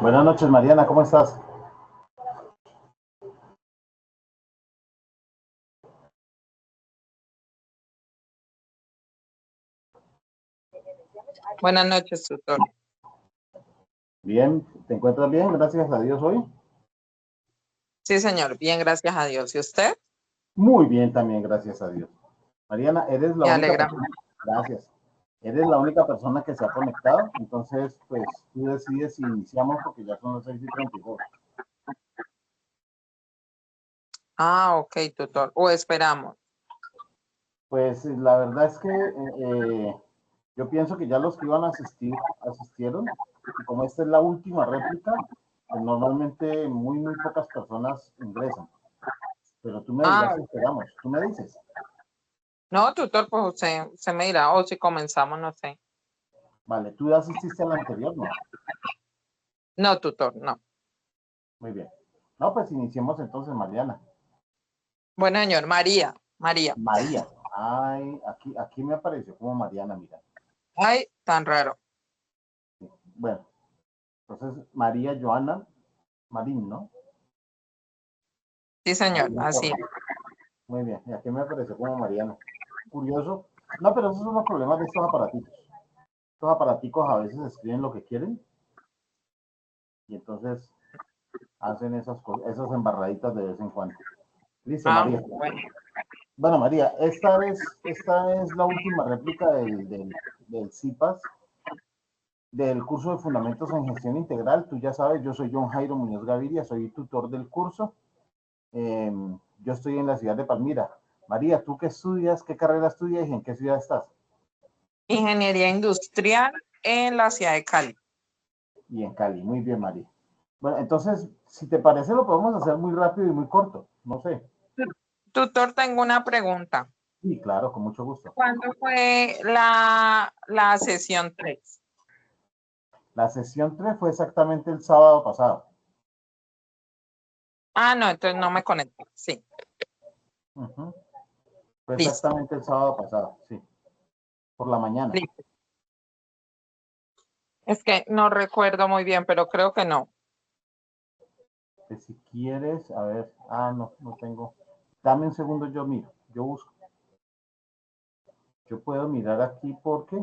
Buenas noches, Mariana, ¿cómo estás? Buenas noches, tutor. Bien, ¿te encuentras bien? Gracias a Dios hoy. Sí, señor. Bien, gracias a Dios. ¿Y usted? Muy bien también, gracias a Dios. Mariana, eres la Me única alegra. persona, gracias. Eres la única persona que se ha conectado, entonces, pues, tú decides si iniciamos porque ya son las 6:32. Ah, ok, tutor. O esperamos. Pues, la verdad es que yo pienso que ya los que iban a asistir, asistieron, y como esta es la última réplica, pues normalmente muy pocas personas ingresan. Pero tú me dirás Ah, si esperamos, tú me dices. no, tutor, pues usted me dirá, o si comenzamos, no sé. Vale, tú ya asististe al anterior, ¿no? No, tutor, no. Muy bien. No, pues iniciemos entonces, Mariana. Bueno, señor, María. María. María. Ay, aquí me apareció como Mariana, mira. Ay, tan raro. Bueno, entonces María Joana Marín, ¿no? Sí, señor, María así. Torres. Muy bien, y aquí me apareció como Mariana. Curioso. No, pero esos son los problemas de estos aparaticos. Estos aparaticos a veces escriben lo que quieren y entonces hacen esas cosas, esas embarraditas de vez en cuando. Listo, Ah, María. bueno. Bueno, María, esta es la última réplica del CIPAS, del curso de Fundamentos en Gestión Integral. Tú ya sabes, yo soy John Jairo Muñoz Gaviria, soy tutor del curso. Eh, yo estoy en la ciudad de Palmira. María, ¿tú qué estudias? ¿Qué carrera estudias y en qué ciudad estás? Ingeniería industrial en la ciudad de Cali. Y en Cali. Muy bien, María. Bueno, entonces, si te parece, lo podemos hacer muy rápido y muy corto. No sé. Tutor, tengo una pregunta. Sí, claro, con mucho gusto. ¿Cuándo fue la sesión 3? La sesión 3 fue exactamente el sábado pasado. Ah, no, entonces no me conecto. Sí, Ujú. Fue listo. exactamente el sábado pasado, sí, por la mañana. Listo. Es que no recuerdo muy bien, pero creo que no. Que si quieres, a ver, no tengo. Dame un segundo, yo miro, yo busco. Yo puedo mirar aquí porque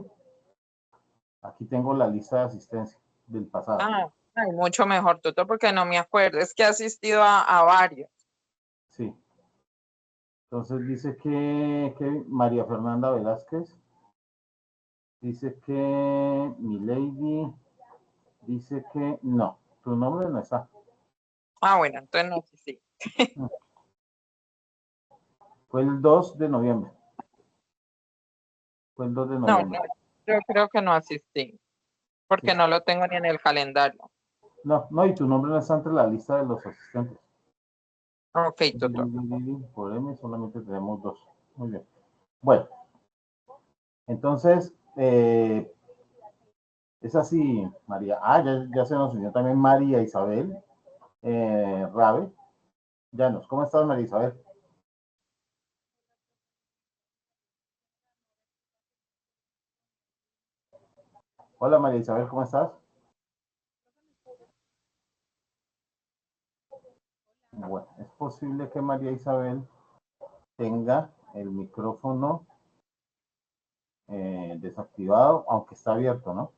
aquí tengo la lista de asistencia del pasado. Ah, ay, mucho mejor, tutor, porque no me acuerdo. Es que he asistido a varios. Sí, entonces dice que María Fernanda Velázquez, dice que Milady, dice que no, tu nombre no está. Ah, bueno, entonces no sé si. Fue el 2 de noviembre. Fue el 2 de No, noviembre. yo creo que no asistí, Sí. porque no lo tengo ni en el calendario. No, no, y tu nombre no está entre la lista de los asistentes. Ok, tutor. Por M solamente tenemos dos. Muy bien. Bueno, entonces, es así, María. Ya se nos unió también María Isabel Rabe. Llanos, ¿cómo estás, María Isabel? Hola, María Isabel, ¿cómo estás? Bueno, es posible que María Isabel tenga el micrófono desactivado, aunque está abierto, ¿no?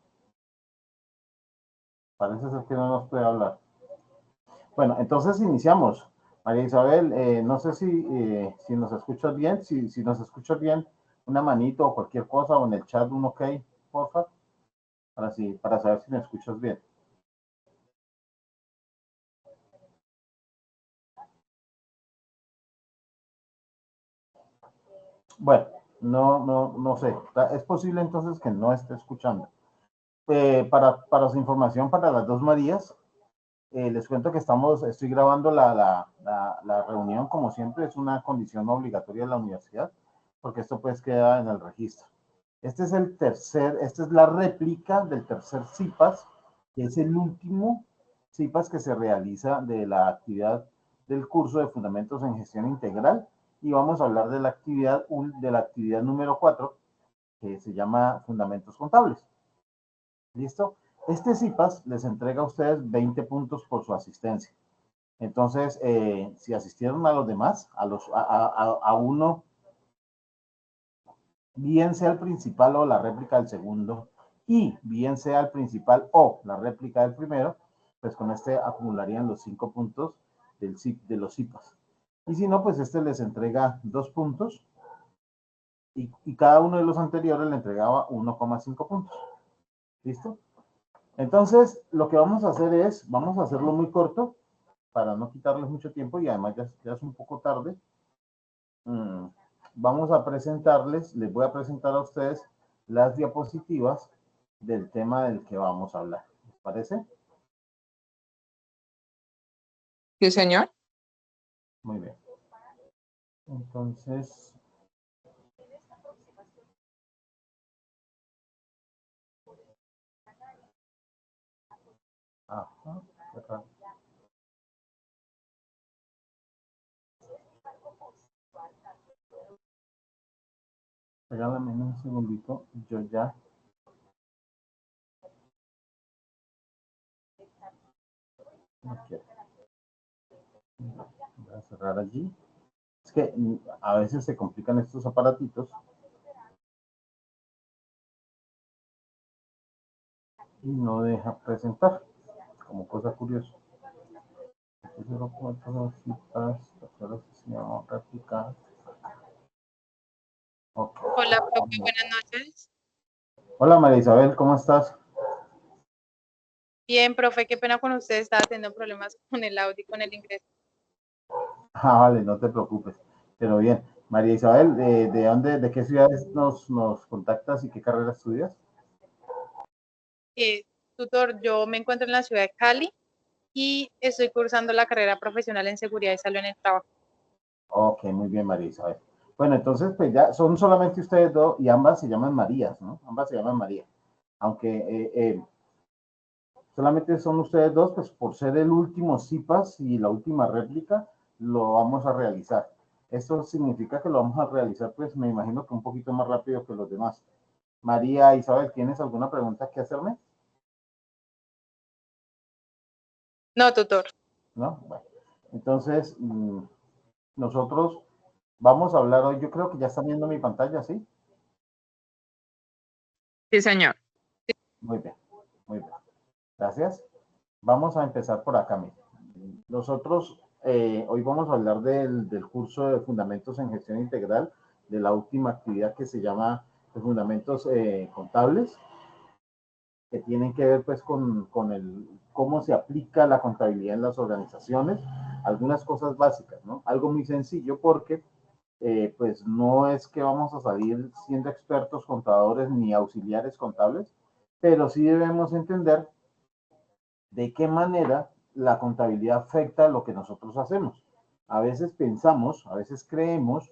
Parece ser que no nos puede hablar. Bueno, entonces iniciamos. María Isabel, no sé si nos escuchas bien, si nos escuchas bien, una manito o cualquier cosa, o en el chat un ok, porfa, para saber si me escuchas bien. Bueno, no sé. Es posible entonces que no esté escuchando. Para su información, para las dos Marías, les cuento que estoy grabando la reunión, como siempre, es una condición obligatoria de la universidad, porque esto pues queda en el registro. Esta es la réplica del tercer CIPAS, que es el último CIPAS que se realiza de la actividad del curso de Fundamentos en Gestión Integral, y vamos a hablar de la actividad número 4, que se llama Fundamentos Contables. ¿Listo? Este CIPAS les entrega a ustedes 20 puntos por su asistencia. Entonces, si asistieron a los demás, a uno, bien sea el principal o la réplica del segundo, y bien sea el principal o la réplica del primero, pues con este acumularían los 5 puntos de los CIPAS. Y si no, pues este les entrega 2 puntos y cada uno de los anteriores le entregaba 1,5 puntos. ¿Listo? Entonces, lo que vamos a hacer es, vamos a hacerlo muy corto para no quitarles mucho tiempo y además ya es un poco tarde. Vamos a presentarles, les voy a presentar a ustedes las diapositivas del tema del que vamos a hablar. ¿Les parece? Sí, señor. Muy bien. Entonces, ajá, acá. Regálame un segundito, yo ya. No quiero. Voy a cerrar allí. Es que a veces se complican estos aparatitos y no deja presentar, como cosa curiosa. Okay. Hola, profe, buenas noches. Hola María Isabel, ¿cómo estás? Bien, profe, qué pena con usted, estaba teniendo problemas con el audio y con el ingreso. Vale, no te preocupes. Pero bien, María Isabel, ¿de dónde, de qué ciudades nos contactas y qué carrera estudias? Tutor, yo me encuentro en la ciudad de Cali y estoy cursando la carrera profesional en seguridad y salud en el trabajo. Ok, muy bien, María Isabel. Bueno, entonces, pues ya son solamente ustedes dos y ambas se llaman Marías, ¿no? Ambas se llaman María. Aunque solamente son ustedes dos, pues por ser el último CIPAS y la última réplica, lo vamos a realizar. Esto significa que lo vamos a realizar, pues me imagino que un poquito más rápido que los demás. María Isabel, ¿tienes alguna pregunta que hacerme? No, tutor. ¿No? Bueno, entonces nosotros vamos a hablar hoy, yo creo que ya están viendo mi pantalla, ¿sí? Sí, señor. Muy bien, muy bien. Gracias. Vamos a empezar por acá, mire. Nosotros hoy vamos a hablar del curso de Fundamentos en Gestión Integral, de la última actividad que se llama de Fundamentos Contables, que tienen que ver pues con cómo se aplica la contabilidad en las organizaciones, algunas cosas básicas, ¿no? Algo muy sencillo porque pues no es que vamos a salir siendo expertos contadores ni auxiliares contables, pero sí debemos entender de qué manera la contabilidad afecta lo que nosotros hacemos. A veces pensamos, a veces creemos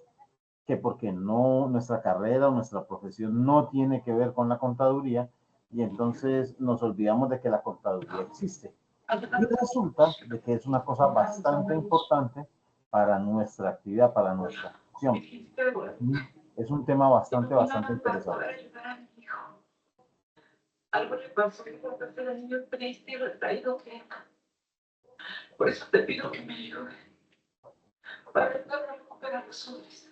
que porque no nuestra carrera o nuestra profesión no tiene que ver con la contaduría y entonces nos olvidamos de que la contaduría existe. Y resulta de que es una cosa bastante importante para nuestra actividad, para nuestra acción. Es un tema bastante interesante. Algo le pasó al niño triste y retraído que por eso te pido que me ayudes para ayudarme a recuperar los ojos.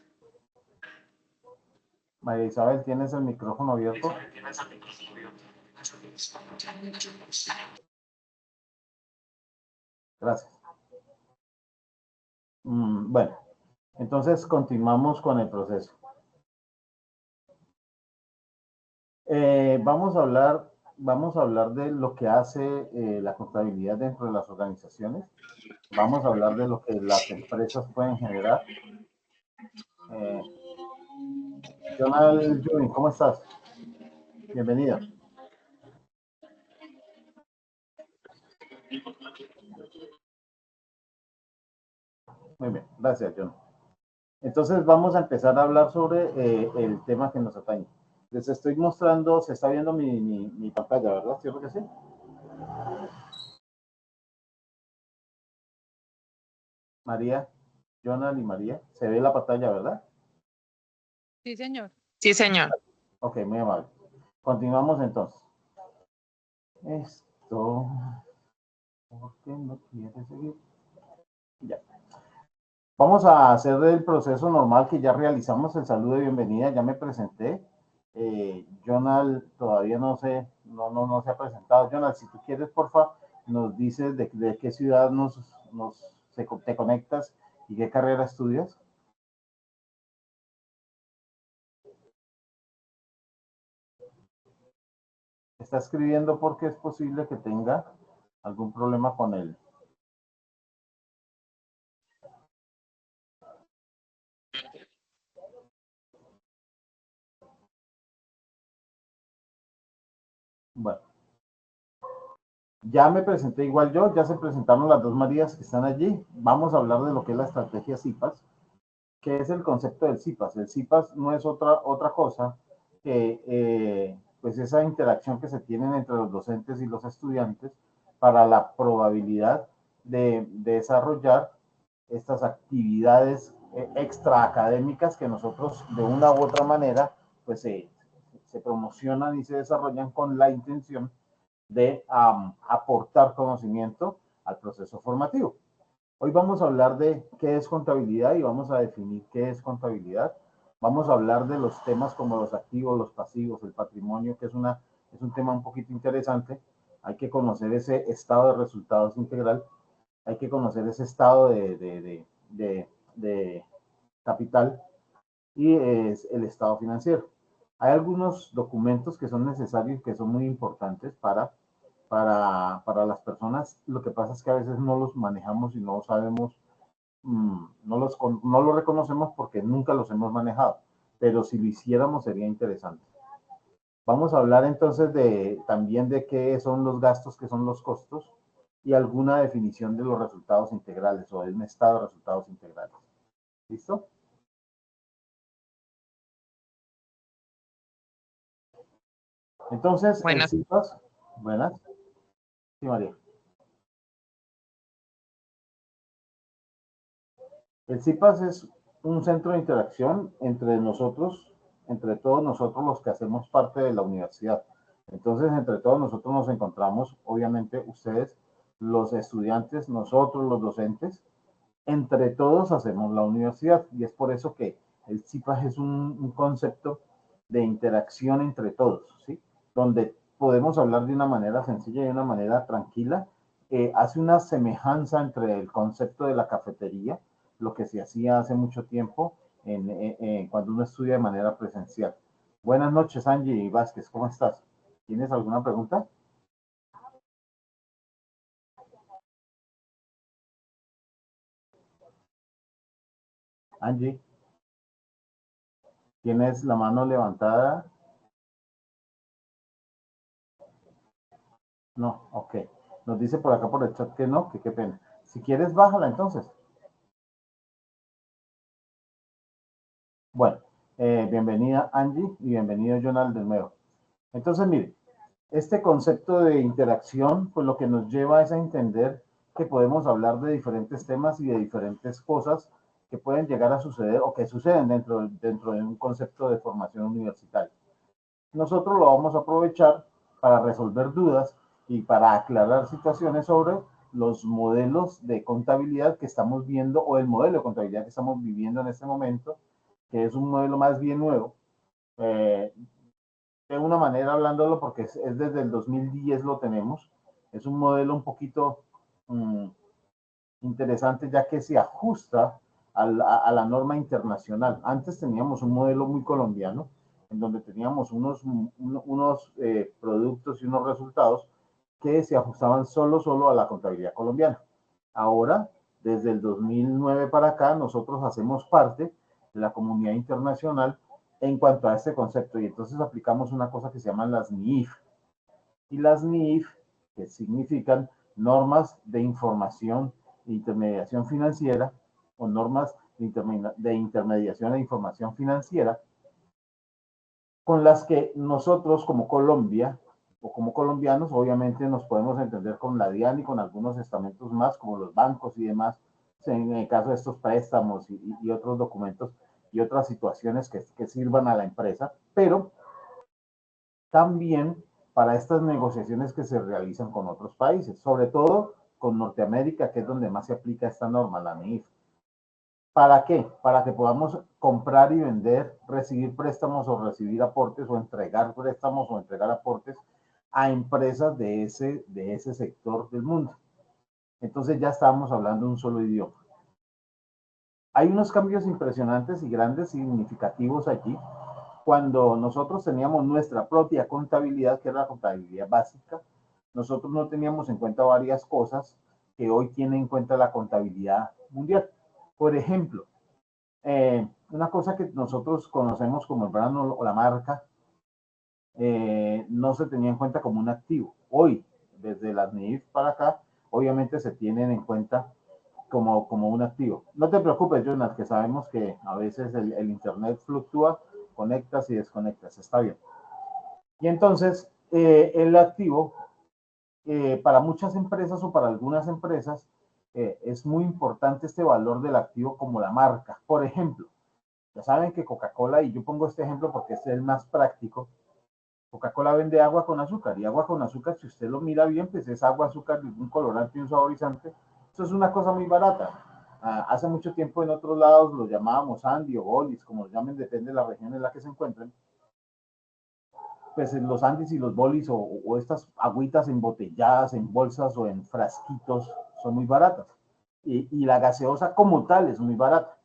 María Isabel, ¿tienes el micrófono abierto? Gracias. Bueno, entonces continuamos con el proceso. Vamos a hablar de lo que hace la contabilidad dentro de las organizaciones. Vamos a hablar de lo que las empresas pueden generar. Jonal Juni, ¿cómo estás? Bienvenida. Muy bien, gracias, John. Entonces vamos a empezar a hablar sobre el tema que nos atañe. Les estoy mostrando, se está viendo mi pantalla, ¿verdad? ¿Cierto que sí? María, Jonal y María, se ve la pantalla, ¿verdad? Sí, señor. Sí, señor. Ok, muy amable. Continuamos entonces. Esto, ¿por qué no quiere seguir? Ya. Vamos a hacer el proceso normal que ya realizamos, el saludo de bienvenida, ya me presenté. Jonal todavía no se ha presentado. Jonal, si tú quieres, porfa, nos dices de qué ciudad te conectas y qué carrera estudias. Está escribiendo porque es posible que tenga algún problema con él. Bueno, ya me presenté igual yo, ya se presentaron las dos Marías que están allí. Vamos a hablar de lo que es la estrategia CIPAS. ¿Qué es el concepto del CIPAS? El CIPAS no es otra cosa que pues esa interacción que se tienen entre los docentes y los estudiantes para la probabilidad de desarrollar estas actividades extraacadémicas que nosotros de una u otra manera pues se promocionan y se desarrollan con la intención de aportar conocimiento al proceso formativo. Hoy vamos a hablar de qué es contabilidad y vamos a definir qué es contabilidad. Vamos a hablar de los temas como los activos, los pasivos, el patrimonio, que es un tema un poquito interesante. Hay que conocer ese estado de resultados integral, hay que conocer ese estado de capital y es el estado financiero. Hay algunos documentos que son necesarios, que son muy importantes para las personas. Lo que pasa es que a veces no los manejamos y no sabemos, no los reconocemos porque nunca los hemos manejado, pero si lo hiciéramos sería interesante. Vamos a hablar entonces también de qué son los gastos, qué son los costos y alguna definición de los resultados integrales o de un estado de resultados integrales. ¿Listo? Entonces, el Buenas. CIPAS, buenas. Sí, María. El CIPAS es un centro de interacción entre todos nosotros los que hacemos parte de la universidad. Entonces, entre todos nosotros nos encontramos, obviamente, ustedes, los estudiantes, nosotros, los docentes, entre todos hacemos la universidad y es por eso que el CIPAS es un concepto de interacción entre todos, ¿sí? Donde podemos hablar de una manera sencilla y de una manera tranquila. Hace una semejanza entre el concepto de la cafetería, lo que se hacía hace mucho tiempo cuando uno estudia de manera presencial. Buenas noches, Angie Vázquez, ¿cómo estás? ¿Tienes alguna pregunta? Angie, ¿tienes la mano levantada? No, ok. Nos dice por acá por el chat que no, que qué pena. Si quieres, bájala entonces. Bueno, bienvenida Angie y bienvenido Jonal de nuevo. Entonces, mire, este concepto de interacción, pues lo que nos lleva es a entender que podemos hablar de diferentes temas y de diferentes cosas que pueden llegar a suceder o que suceden dentro de un concepto de formación universitaria. Nosotros lo vamos a aprovechar para resolver dudas y para aclarar situaciones sobre los modelos de contabilidad que estamos viendo o el modelo de contabilidad que estamos viviendo en este momento, que es un modelo más bien nuevo. De una manera hablándolo, porque es desde el 2010 lo tenemos, es un modelo un poquito interesante ya que se ajusta a la norma internacional. Antes teníamos un modelo muy colombiano, en donde teníamos unos productos y unos resultados que se ajustaban solo a la contabilidad colombiana. Ahora, desde el 2009 para acá, nosotros hacemos parte de la comunidad internacional en cuanto a este concepto y entonces aplicamos una cosa que se llaman las NIIF. Y las NIIF, que significan normas de información e intermediación financiera o normas de intermediación e información financiera, con las que nosotros como Colombia o como colombianos obviamente nos podemos entender con la DIAN y con algunos estamentos más como los bancos y demás, en el caso de estos préstamos y otros documentos y otras situaciones que sirvan a la empresa, pero también para estas negociaciones que se realizan con otros países, sobre todo con Norteamérica, que es donde más se aplica esta norma, la NIF. ¿Para qué? Para que podamos comprar y vender, recibir préstamos o recibir aportes o entregar préstamos o entregar aportes a empresas de ese sector del mundo. Entonces ya estábamos hablando un solo idioma. Hay unos cambios impresionantes y grandes, significativos allí. Cuando nosotros teníamos nuestra propia contabilidad, que era la contabilidad básica, nosotros no teníamos en cuenta varias cosas que hoy tiene en cuenta la contabilidad mundial. Por ejemplo, una cosa que nosotros conocemos como el brand o la marca, no se tenía en cuenta como un activo. Hoy, desde las NIF para acá, obviamente se tienen en cuenta como un activo. No te preocupes, Jonas, que sabemos que a veces el internet fluctúa, conectas y desconectas, está bien. Y entonces, el activo, para muchas empresas o para algunas empresas, es muy importante este valor del activo como la marca. Por ejemplo, ya saben que Coca-Cola, y yo pongo este ejemplo porque este es el más práctico, Coca-Cola vende agua con azúcar, y agua con azúcar, si usted lo mira bien, pues es agua, azúcar, un colorante y un saborizante. Eso es una cosa muy barata. Hace mucho tiempo en otros lados lo llamábamos Andy o Bolis, como lo llamen, depende de la región en la que se encuentren. Pues en los Andis y los Bolis o estas agüitas embotelladas en bolsas o en frasquitos son muy baratas. Y la gaseosa como tal es muy barata.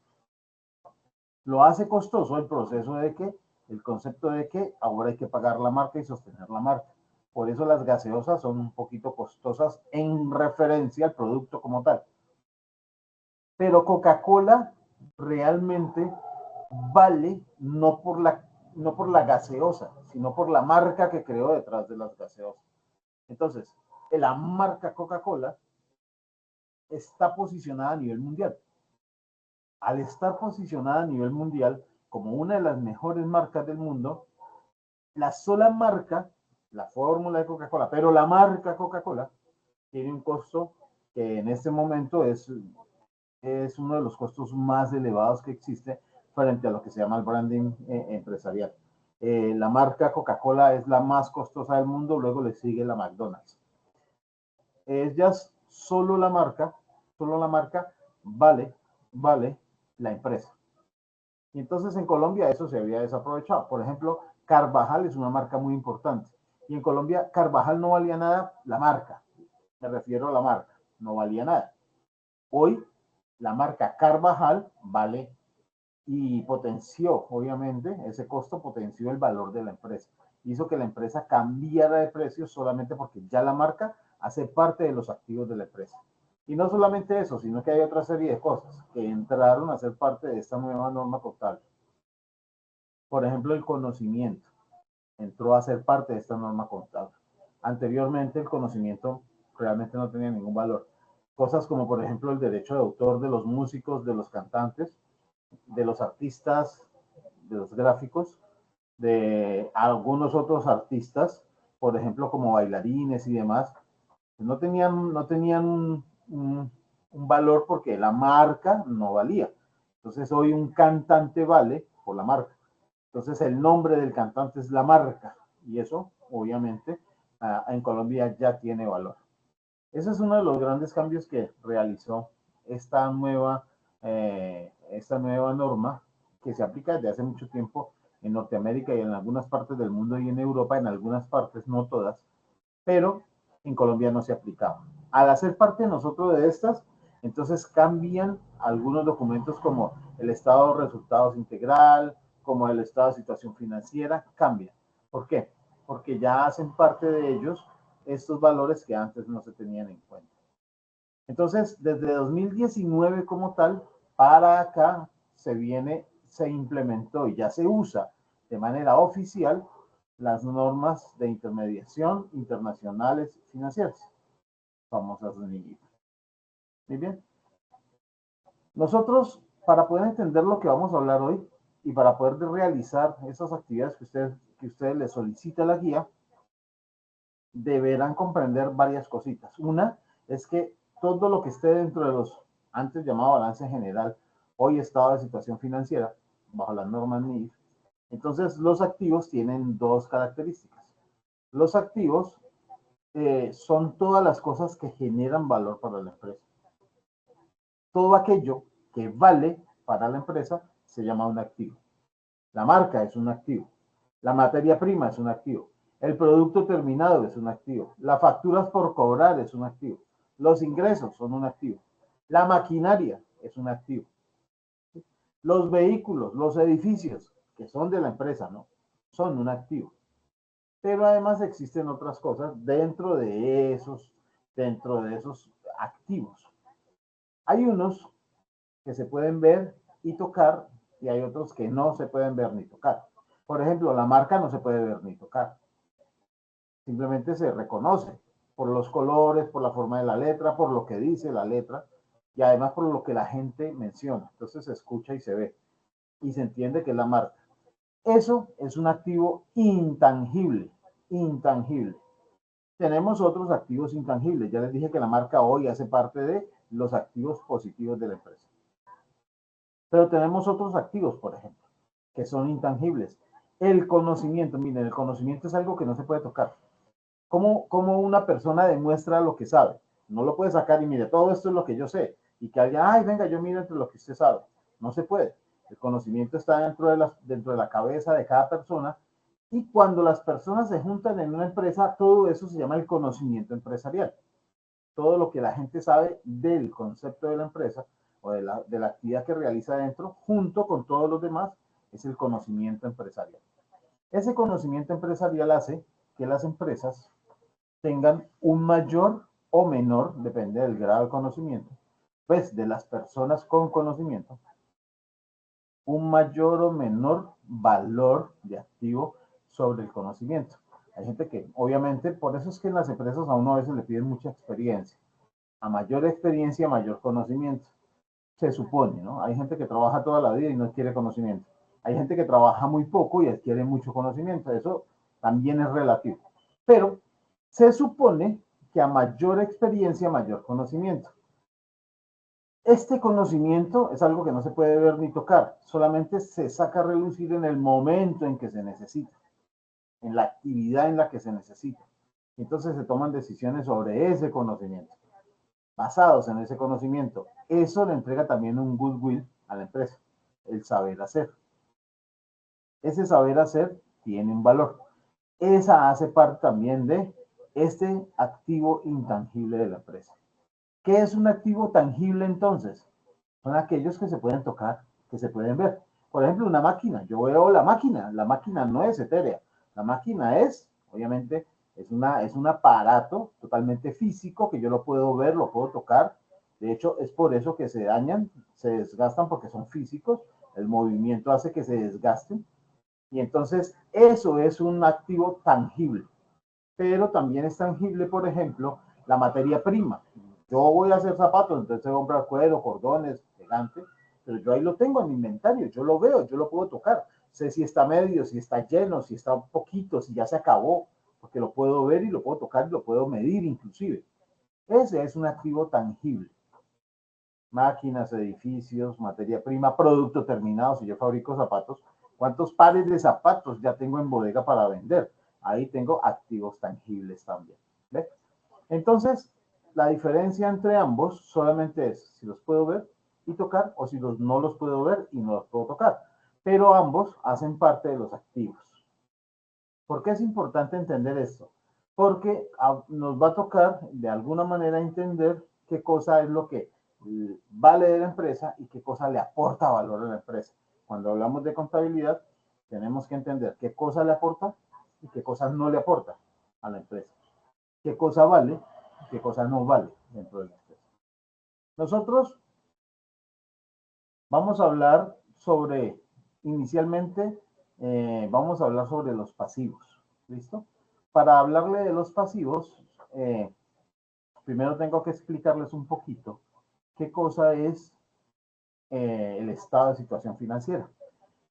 Lo hace costoso el proceso de que, el concepto de que ahora hay que pagar la marca y sostener la marca. Por eso las gaseosas son un poquito costosas en referencia al producto como tal. Pero Coca-Cola realmente vale no por la gaseosa, sino por la marca que creó detrás de las gaseosas. Entonces, la marca Coca-Cola está posicionada a nivel mundial. Al estar posicionada a nivel mundial como una de las mejores marcas del mundo, la sola marca, la fórmula de Coca-Cola, pero la marca Coca-Cola tiene un costo que en este momento es uno de los costos más elevados que existe frente a lo que se llama el branding empresarial. La marca Coca-Cola es la más costosa del mundo, luego le sigue la McDonald's. Ellas, solo la marca vale la empresa. Y entonces en Colombia eso se había desaprovechado. Por ejemplo, Carvajal es una marca muy importante. Y en Colombia Carvajal no valía nada la marca. Me refiero a la marca. No valía nada. Hoy la marca Carvajal vale y potenció, obviamente, ese costo potenció el valor de la empresa. Hizo que la empresa cambiara de precio solamente porque ya la marca hace parte de los activos de la empresa. Y no solamente eso, sino que hay otra serie de cosas que entraron a ser parte de esta nueva norma contable. Por ejemplo, el conocimiento entró a ser parte de esta norma contable. Anteriormente el conocimiento realmente no tenía ningún valor. Cosas como, por ejemplo, el derecho de autor de los músicos, de los cantantes, de los artistas, de los gráficos, de algunos otros artistas, por ejemplo, como bailarines y demás, no tenían un valor porque la marca no valía. Entonces hoy un cantante vale por la marca. Entonces el nombre del cantante es la marca y eso obviamente en Colombia ya tiene valor. Ese es uno de los grandes cambios que realizó esta nueva norma que se aplica desde hace mucho tiempo en Norteamérica y en algunas partes del mundo y en Europa, en algunas partes, no todas, pero en Colombia no se aplicaba. Al hacer parte nosotros de estas, entonces cambian algunos documentos como el estado de resultados integral, como el estado de situación financiera, cambian. ¿Por qué? Porque ya hacen parte de ellos estos valores que antes no se tenían en cuenta. Entonces, desde 2019 como tal, para acá se implementó y ya se usa de manera oficial las normas de intermediación internacionales financieras, famosas NIF. Muy bien. Nosotros, para poder entender lo que vamos a hablar hoy y para poder realizar esas actividades que ustedes les solicita la guía, deberán comprender varias cositas. Una es que todo lo que esté dentro de los antes llamado balance general, hoy estado de situación financiera, bajo las normas NIF, entonces los activos tienen dos características. Los activos son todas las cosas que generan valor para la empresa. Todo aquello que vale para la empresa se llama un activo. La marca es un activo. La materia prima es un activo. El producto terminado es un activo. Las facturas por cobrar es un activo. Los ingresos son un activo. La maquinaria es un activo. Los vehículos, los edificios, que son de la empresa, ¿no? Son un activo. Pero además existen otras cosas dentro de esos activos. Hay unos que se pueden ver y tocar y hay otros que no se pueden ver ni tocar. Por ejemplo, la marca no se puede ver ni tocar. Simplemente se reconoce por los colores, por la forma de la letra, por lo que dice la letra y además por lo que la gente menciona. Entonces se escucha y se ve y se entiende que es la marca. Eso es un activo intangible, intangible. Tenemos otros activos intangibles. Ya les dije que la marca hoy hace parte de los activos positivos de la empresa. Pero tenemos otros activos, por ejemplo, que son intangibles. El conocimiento, miren, el conocimiento es algo que no se puede tocar. ¿Cómo una persona demuestra lo que sabe? No lo puede sacar y mire, todo esto es lo que yo sé. Y que alguien, ay, venga, yo miro entre lo que usted sabe. No se puede. El conocimiento está dentro de la cabeza de cada persona. Y cuando las personas se juntan en una empresa, todo eso se llama el conocimiento empresarial. Todo lo que la gente sabe del concepto de la empresa o de la actividad que realiza dentro, junto con todos los demás, es el conocimiento empresarial. Ese conocimiento empresarial hace que las empresas tengan un mayor o menor, depende del grado de conocimiento, pues de las personas con conocimiento, un mayor o menor valor de activo sobre el conocimiento. Hay gente que, obviamente, por eso es que en las empresas a uno a veces le piden mucha experiencia. A mayor experiencia, mayor conocimiento. Se supone, ¿no? Hay gente que trabaja toda la vida y no adquiere conocimiento. Hay gente que trabaja muy poco y adquiere mucho conocimiento. Eso también es relativo. Pero se supone que a mayor experiencia, mayor conocimiento. Este conocimiento es algo que no se puede ver ni tocar, solamente se saca a relucir en el momento en que se necesita, en la actividad en la que se necesita. Entonces se toman decisiones sobre ese conocimiento, basados en ese conocimiento. Eso le entrega también un goodwill a la empresa, el saber hacer. Ese saber hacer tiene un valor. Esa hace parte también de este activo intangible de la empresa. ¿Qué es un activo tangible entonces? Son aquellos que se pueden tocar, que se pueden ver. Por ejemplo, una máquina. Yo veo la máquina no es etérea. La máquina es, obviamente, es un aparato totalmente físico que yo lo puedo ver, lo puedo tocar. De hecho, es por eso que se dañan, se desgastan porque son físicos. El movimiento hace que se desgasten. Y entonces, eso es un activo tangible. Pero también es tangible, por ejemplo, la materia prima. Yo voy a hacer zapatos, entonces voy a comprar cuero, cordones, pegante, pero yo ahí lo tengo en mi inventario, yo lo veo, yo lo puedo tocar. Sé si está medio, si está lleno, si está un poquito, si ya se acabó, porque lo puedo ver y lo puedo tocar y lo puedo medir inclusive. Ese es un activo tangible. Máquinas, edificios, materia prima, producto terminado. Si yo fabrico zapatos, ¿cuántos pares de zapatos ya tengo en bodega para vender? Ahí tengo activos tangibles también. ¿Ve? Entonces, la diferencia entre ambos solamente es si los puedo ver y tocar o si no los puedo ver y no los puedo tocar. Pero ambos hacen parte de los activos. ¿Por qué es importante entender esto? Porque nos va a tocar de alguna manera entender qué cosa es lo que vale de la empresa y qué cosa le aporta valor a la empresa. Cuando hablamos de contabilidad, tenemos que entender qué cosa le aporta y qué cosa no le aporta a la empresa. Qué cosa vale y qué cosa no vale dentro de la empresa. Nosotros vamos a hablar sobre, inicialmente, vamos a hablar sobre los pasivos. ¿Listo? Para hablarle de los pasivos, primero tengo que explicarles un poquito qué cosa es el estado de situación financiera.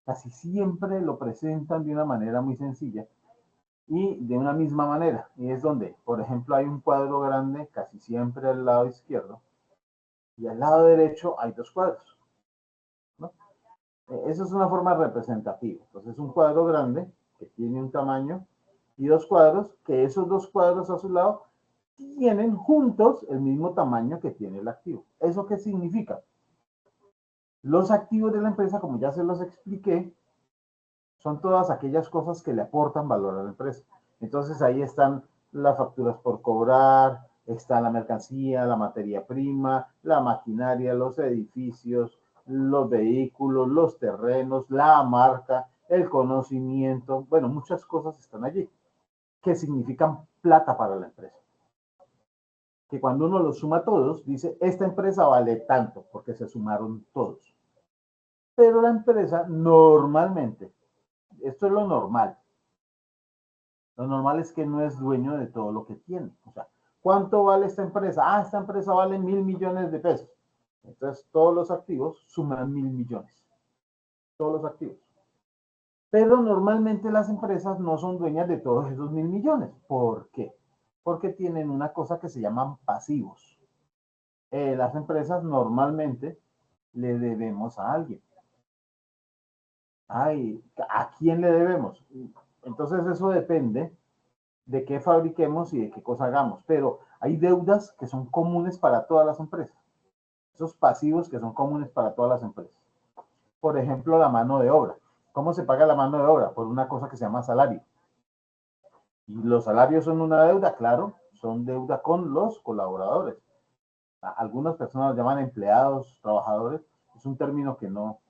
Casi siempre lo presentan de una manera muy sencilla y de una misma manera. Y es donde, por ejemplo, hay un cuadro grande casi siempre al lado izquierdo y al lado derecho hay dos cuadros, ¿no? Eso es una forma representativa. Entonces, un cuadro grande que tiene un tamaño y 2 cuadros, que esos 2 cuadros a su lado tienen juntos el mismo tamaño que tiene el activo. ¿Eso qué significa? Los activos de la empresa, como ya se los expliqué, son todas aquellas cosas que le aportan valor a la empresa. Entonces ahí están las facturas por cobrar, está la mercancía, la materia prima, la maquinaria, los edificios, los vehículos, los terrenos, la marca, el conocimiento, bueno, muchas cosas están allí que significan plata para la empresa. Que cuando uno los suma todos, dice, esta empresa vale tanto, porque se sumaron todos. Pero la empresa normalmente, esto es lo normal es que no es dueño de todo lo que tiene. O sea, ¿cuánto vale esta empresa? Ah, esta empresa vale 1.000 millones de pesos. Entonces, todos los activos suman 1.000 millones. Todos los activos. Pero normalmente las empresas no son dueñas de todos esos 1.000 millones. ¿Por qué? Porque tienen una cosa que se llaman pasivos. Las empresas normalmente le debemos a alguien. Ay, ¿a quién le debemos? Entonces eso depende de qué fabriquemos y de qué cosa hagamos. Pero hay deudas que son comunes para todas las empresas. Esos pasivos que son comunes para todas las empresas. Por ejemplo, la mano de obra. ¿Cómo se paga la mano de obra? Por una cosa que se llama salario. ¿Y los salarios son una deuda? Claro, son deuda con los colaboradores. Algunas personas los llaman empleados, trabajadores. Es un término que no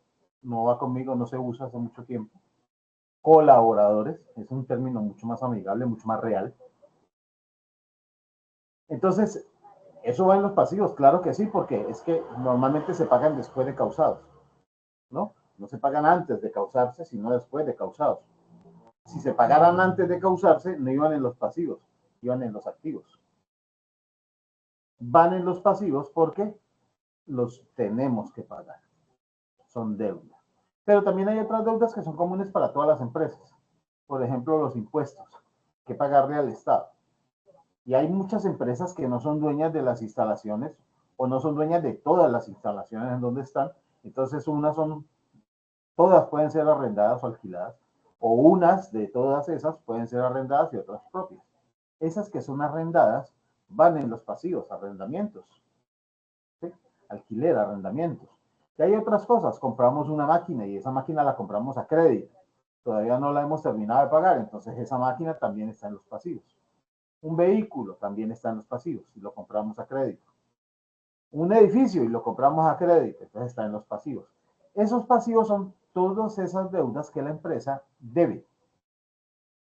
va conmigo, no se usa hace mucho tiempo. Colaboradores, es un término mucho más amigable, mucho más real. Entonces, ¿eso va en los pasivos? Claro que sí, porque es que normalmente se pagan después de causados, ¿no? No se pagan antes de causarse, sino después de causados. Si se pagaran antes de causarse, no iban en los pasivos, iban en los activos. Van en los pasivos porque los tenemos que pagar. Son deudas. Pero también hay otras deudas que son comunes para todas las empresas. Por ejemplo, los impuestos que pagarle al Estado. Y hay muchas empresas que no son dueñas de las instalaciones o no son dueñas de todas las instalaciones en donde están. Entonces, todas pueden ser arrendadas o alquiladas, o unas de todas esas pueden ser arrendadas y otras propias. Esas que son arrendadas van en los pasivos, arrendamientos, ¿sí? Alquiler, arrendamientos. Y hay otras cosas, compramos una máquina y esa máquina la compramos a crédito. Todavía no la hemos terminado de pagar, entonces esa máquina también está en los pasivos. Un vehículo también está en los pasivos y lo compramos a crédito. Un edificio y lo compramos a crédito, entonces está en los pasivos. Esos pasivos son todas esas deudas que la empresa debe.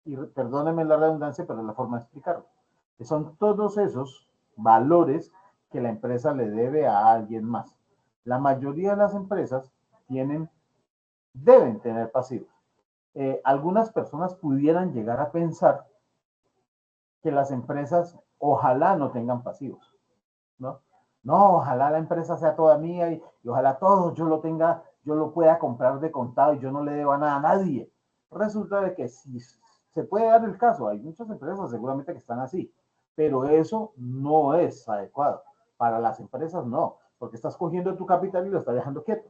Y perdónenme la redundancia, pero es la forma de explicarlo. Que son todos esos valores que la empresa le debe a alguien más. La mayoría de las empresas deben tener pasivos. Algunas personas pudieran llegar a pensar que las empresas ojalá no tengan pasivos, ¿no? No, ojalá la empresa sea toda mía y ojalá todo yo lo pueda comprar de contado y yo no le deba nada a nadie. Resulta de que si se puede dar el caso, hay muchas empresas seguramente que están así, pero eso no es adecuado. Para las empresas no, porque estás cogiendo tu capital y lo estás dejando quieto.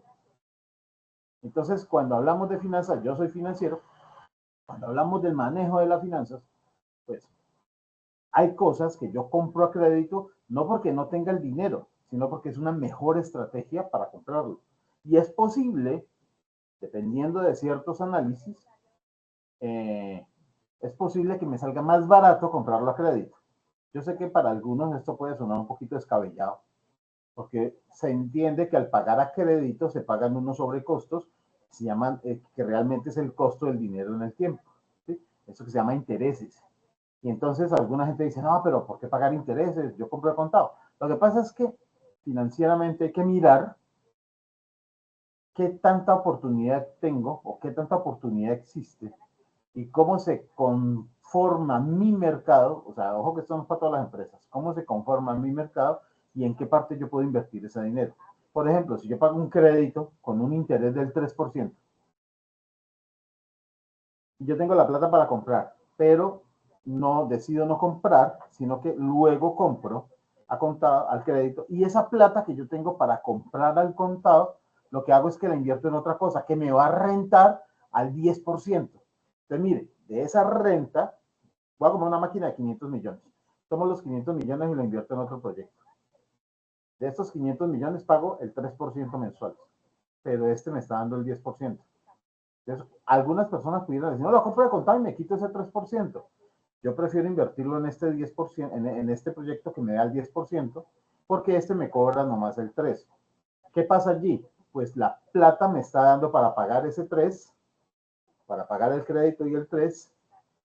Entonces, cuando hablamos de finanzas, yo soy financiero, cuando hablamos del manejo de las finanzas, pues hay cosas que yo compro a crédito no porque no tenga el dinero, sino porque es una mejor estrategia para comprarlo. Y es posible, dependiendo de ciertos análisis, es posible que me salga más barato comprarlo a crédito. Yo sé que para algunos esto puede sonar un poquito descabellado, porque se entiende que al pagar a crédito se pagan unos sobrecostos se llaman, que realmente es el costo del dinero en el tiempo, ¿sí? Eso que se llama intereses. Y entonces alguna gente dice, no, pero ¿por qué pagar intereses? Yo compro de contado. Lo que pasa es que financieramente hay que mirar qué tanta oportunidad tengo o qué tanta oportunidad existe y cómo se conforma mi mercado, o sea, ojo que esto no es para todas las empresas, cómo se conforma mi mercado y en qué parte yo puedo invertir ese dinero. Por ejemplo, si yo pago un crédito con un interés del 3%, y yo tengo la plata para comprar, pero no decido no comprar, sino que luego compro a contado, al crédito, y esa plata que yo tengo para comprar al contado, lo que hago es que la invierto en otra cosa, que me va a rentar al 10%. Entonces, mire, de esa renta, Voy a comprar una máquina de 500 millones. Tomo los 500 millones y lo invierto en otro proyecto. De estos 500 millones pago el 3% mensual, pero este me está dando el 10%. Entonces, algunas personas pudieran decir, no, lo compro de contado y me quito ese 3%. Yo prefiero invertirlo en este 10%, en este proyecto que me da el 10%, porque este me cobra nomás el 3%. ¿Qué pasa allí? Pues la plata me está dando para pagar ese 3%, para pagar el crédito y el 3%,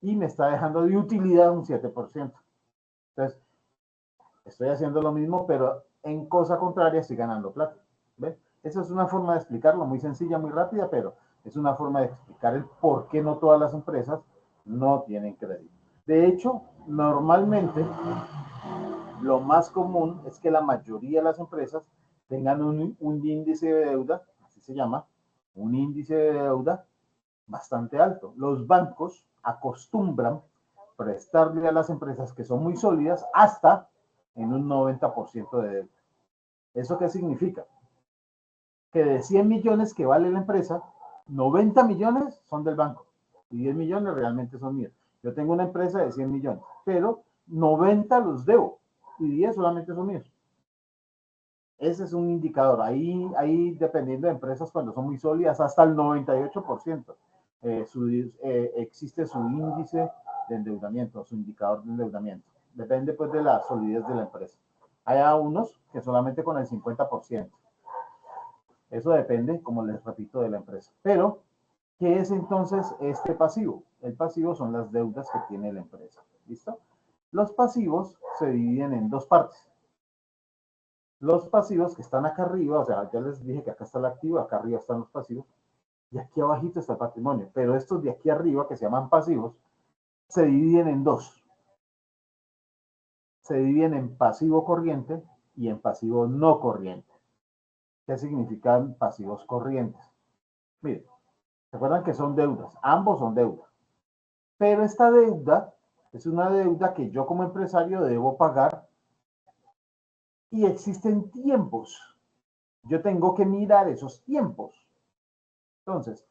y me está dejando de utilidad un 7%. Entonces, estoy haciendo lo mismo, pero en cosa contraria estoy ganando plata. ¿Ven? Esa es una forma de explicarlo, muy sencilla, muy rápida, pero es una forma de explicar el por qué no todas las empresas no tienen crédito. De hecho, normalmente lo más común es que la mayoría de las empresas tengan un índice de deuda, así se llama, un índice de deuda bastante alto. Los bancos acostumbran prestarle a las empresas que son muy sólidas hasta en un 90% de deuda. ¿Eso qué significa? Que de 100 millones que vale la empresa, 90 millones son del banco y 10 millones realmente son míos. Yo tengo una empresa de 100 millones, pero 90 los debo y 10 solamente son míos. Ese es un indicador. Ahí dependiendo de empresas, cuando son muy sólidas, hasta el 98%, existe su índice de endeudamiento, su indicador de endeudamiento. Depende pues de la solidez de la empresa. Hay unos que solamente con el 50%. Eso depende, como les repito, de la empresa. Pero, ¿qué es entonces este pasivo? El pasivo son las deudas que tiene la empresa. ¿Listo? Los pasivos se dividen en dos partes. Los pasivos que están acá arriba, o sea, ya les dije que acá está el activo, acá arriba están los pasivos, y aquí abajito está el patrimonio. Pero estos de aquí arriba, que se llaman pasivos, se dividen en dos. Se dividen en pasivo corriente y en pasivo no corriente. ¿Qué significan pasivos corrientes? Miren, ¿se acuerdan que son deudas? Ambos son deudas. Pero esta deuda es una deuda que yo como empresario debo pagar y existen tiempos. Yo tengo que mirar esos tiempos. Entonces,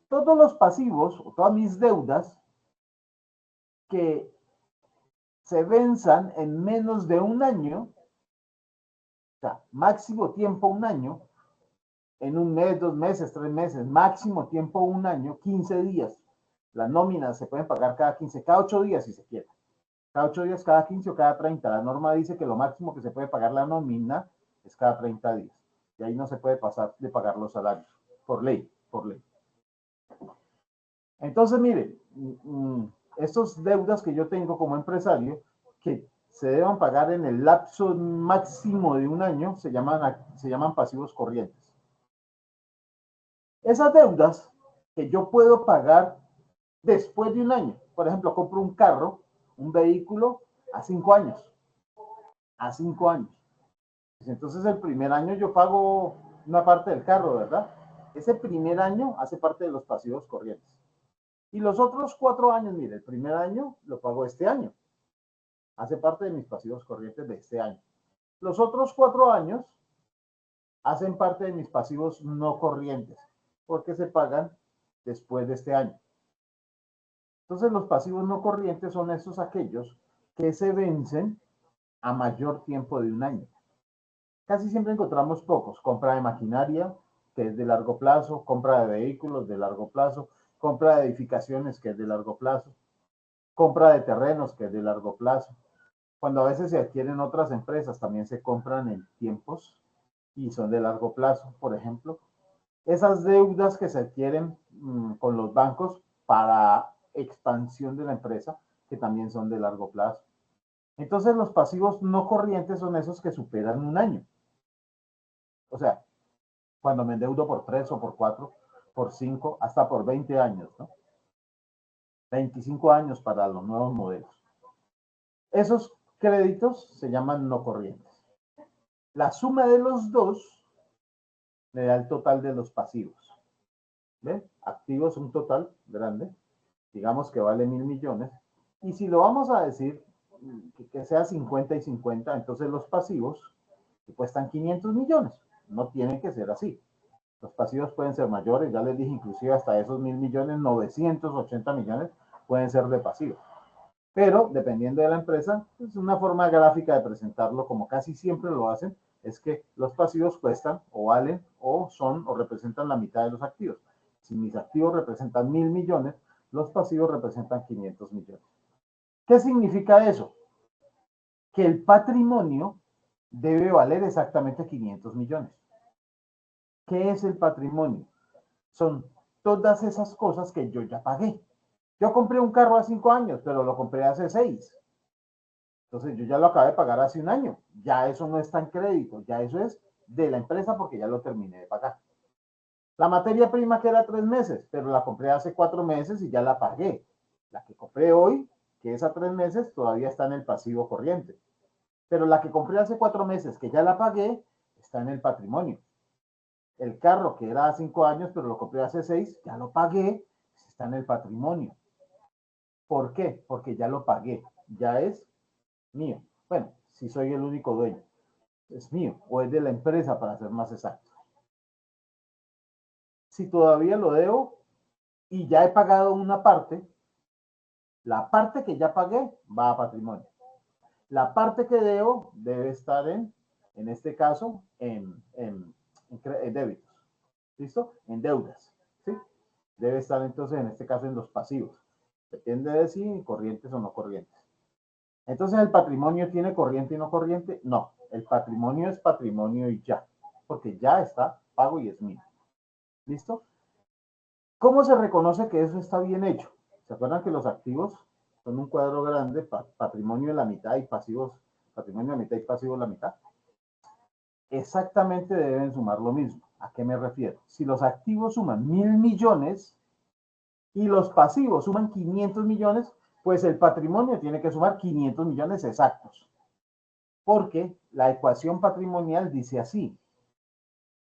todos los pasivos o todas mis deudas que se venzan en menos de un año, o sea, máximo tiempo un año, en un mes, 2 meses, 3 meses, máximo tiempo un año, 15 días. Las nóminas se pueden pagar cada 15, cada 8 días si se quiere. Cada 8 días, cada 15 o cada 30. La norma dice que lo máximo que se puede pagar la nómina es cada 30 días. Y ahí no se puede pasar de pagar los salarios. Por ley, por ley. Entonces, miren, estos deudas que yo tengo como empresario, que se deban pagar en el lapso máximo de un año, se llaman pasivos corrientes. Esas deudas que yo puedo pagar después de un año, por ejemplo, compro un carro, un vehículo a 5 años. A 5 años. Entonces el primer año yo pago una parte del carro, ¿verdad? Ese primer año hace parte de los pasivos corrientes. Y los otros 4 años, mire, el primer año lo pago este año. Hace parte de mis pasivos corrientes de este año. Los otros 4 años hacen parte de mis pasivos no corrientes, porque se pagan después de este año. Entonces los pasivos no corrientes son esos aquellos que se vencen a mayor tiempo de un año. Casi siempre encontramos pocos. Compra de maquinaria, que es de largo plazo, compra de vehículos de largo plazo, compra de edificaciones, que es de largo plazo, compra de terrenos, que es de largo plazo. Cuando a veces se adquieren otras empresas, también se compran en tiempos y son de largo plazo, por ejemplo. Esas deudas que se adquieren con los bancos para expansión de la empresa, que también son de largo plazo. Entonces los pasivos no corrientes son esos que superan un año. O sea, cuando me endeudo por 3 o por 4, por 5, hasta por 20 años, ¿no? 25 años para los nuevos modelos. Esos créditos se llaman no corrientes. La suma de los dos me da el total de los pasivos. ¿Ven? Activos un total grande, digamos que vale 1.000 millones. Y si lo vamos a decir que sea 50 y 50, entonces los pasivos que cuestan 500 millones. No tiene que ser así. Los pasivos pueden ser mayores, ya les dije, inclusive hasta esos 1.000 millones, 980 millones pueden ser de pasivos. Pero dependiendo de la empresa, pues una forma gráfica de presentarlo, como casi siempre lo hacen, es que los pasivos cuestan o valen o son o representan la mitad de los activos. Si mis activos representan 1.000 millones, los pasivos representan 500 millones. ¿Qué significa eso? Que el patrimonio debe valer exactamente 500 millones. ¿Qué es el patrimonio? Son todas esas cosas que yo ya pagué. Yo compré un carro hace 5 años, pero lo compré hace 6. Entonces yo ya lo acabé de pagar hace un año. Ya eso no está en crédito, ya eso es de la empresa porque ya lo terminé de pagar. La materia prima que era 3 meses, pero la compré hace 4 meses y ya la pagué. La que compré hoy, que es a 3 meses, todavía está en el pasivo corriente. Pero la que compré hace 4 meses, que ya la pagué, está en el patrimonio. El carro que era hace 5 años, pero lo compré hace 6, ya lo pagué, está en el patrimonio. ¿Por qué? Porque ya lo pagué, ya es mío. Bueno, si soy el único dueño, es mío o es de la empresa para ser más exacto. Si todavía lo debo y ya he pagado una parte, la parte que ya pagué va a patrimonio. La parte que debo debe estar en este caso, en débitos. ¿Listo? En deudas. ¿Sí? Debe estar entonces en este caso en los pasivos. Depende de si corrientes o no corrientes. Entonces, ¿el patrimonio tiene corriente y no corriente? No, el patrimonio es patrimonio y ya, porque ya está pago y es mío. ¿Listo? ¿Cómo se reconoce que eso está bien hecho? ¿Se acuerdan que los activos son un cuadro grande, patrimonio de la mitad y pasivos, patrimonio de la mitad y pasivos la mitad? Exactamente deben sumar lo mismo. ¿A qué me refiero? Si los activos suman 1.000 millones y los pasivos suman 500 millones, pues el patrimonio tiene que sumar 500 millones exactos. Porque la ecuación patrimonial dice así: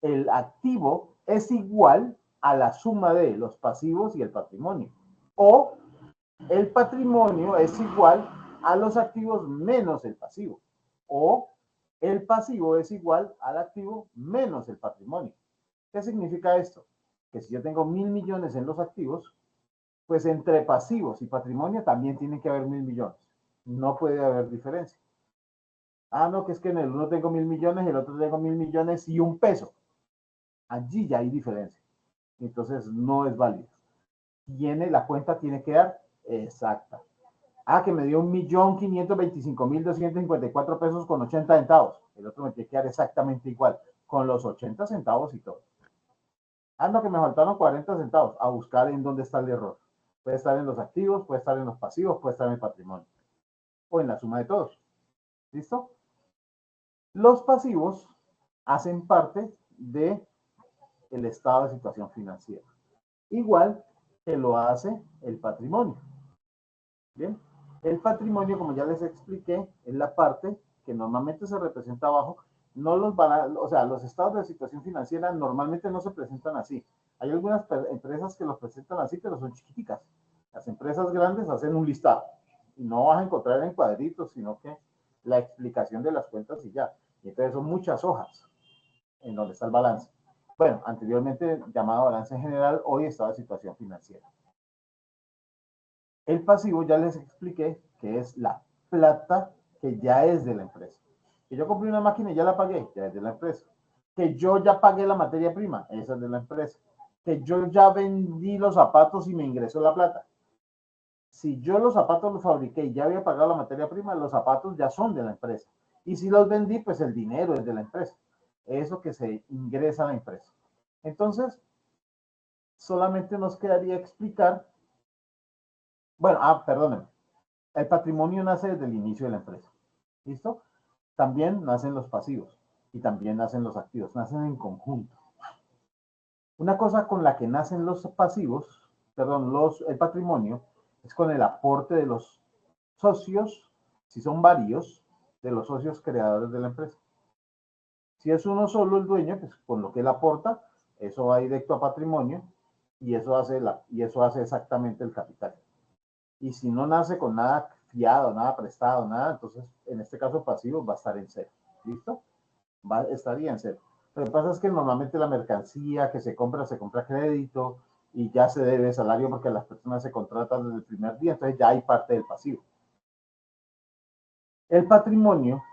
el activo es igual a la suma de los pasivos y el patrimonio. O el patrimonio es igual a los activos menos el pasivo. O el pasivo es igual al activo menos el patrimonio. ¿Qué significa esto? Que si yo tengo 1.000 millones en los activos, pues entre pasivos y patrimonio también tienen que haber 1.000 millones. No puede haber diferencia. Ah, no, que es que en el uno tengo 1.000 millones, el otro tengo 1.000 millones y un peso. Allí ya hay diferencia. Entonces no es válido. La cuenta tiene que dar exacta. Ah, que me dio 1.525.254 pesos con 80 centavos. El otro me tiene que dar exactamente igual, con los 80 centavos y todo. Ah, no, que me faltaron 40 centavos. A buscar en dónde está el error. Puede estar en los activos, puede estar en los pasivos, puede estar en el patrimonio. O en la suma de todos. ¿Listo? Los pasivos hacen parte del estado de situación financiera. Igual que lo hace el patrimonio. Bien, el patrimonio, como ya les expliqué, es la parte que normalmente se representa abajo. No los o sea, los estados de situación financiera normalmente no se presentan así. Hay algunas empresas que los presentan así, pero son chiquiticas. Las empresas grandes hacen un listado y no vas a encontrar en cuadritos, sino que la explicación de las cuentas y ya. Y entonces son muchas hojas en donde está el balance. Bueno, anteriormente llamado balance general, hoy estado de situación financiera. El pasivo ya les expliqué que es la plata que ya es de la empresa. Que yo compré una máquina y ya la pagué, ya es de la empresa. Que yo ya pagué la materia prima, esa es de la empresa. Que yo ya vendí los zapatos y me ingresó la plata. Si yo los zapatos los fabriqué y ya había pagado la materia prima, los zapatos ya son de la empresa. Y si los vendí, pues el dinero es de la empresa. Eso que se ingresa a la empresa. Entonces, solamente nos quedaría explicar. Bueno, perdónenme. El patrimonio nace desde el inicio de la empresa. ¿Listo? También nacen los pasivos y también nacen los activos, nacen en conjunto. Una cosa con la que nacen los pasivos, perdón, el patrimonio, es con el aporte de los socios, si son varios, de los socios creadores de la empresa. Si es uno solo el dueño, pues con lo que él aporta, eso va directo a patrimonio y eso hace exactamente el capital. Y si no nace con nada fiado, nada prestado, nada, entonces en este caso pasivo va a estar en cero. ¿Listo? Estaría en cero. Lo que pasa es que normalmente la mercancía que se compra a crédito y ya se debe salario porque las personas se contratan desde el primer día, entonces ya hay parte del pasivo. El patrimonio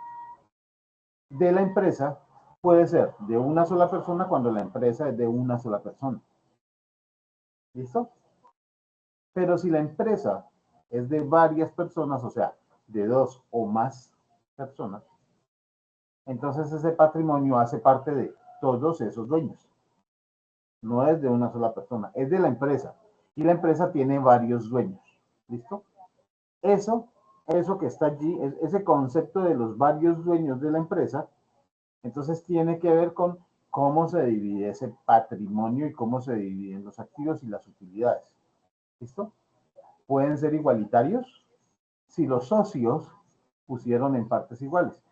de la empresa puede ser de una sola persona cuando la empresa es de una sola persona. ¿Listo? Pero si la empresa es de varias personas, o sea, de dos o más personas, entonces ese patrimonio hace parte de todos esos dueños. No es de una sola persona, es de la empresa. Y la empresa tiene varios dueños. ¿Listo? Eso que está allí, ese concepto de los varios dueños de la empresa, entonces tiene que ver con cómo se divide ese patrimonio y cómo se dividen los activos y las utilidades. ¿Listo? Pueden ser igualitarios si los socios pusieron en partes iguales.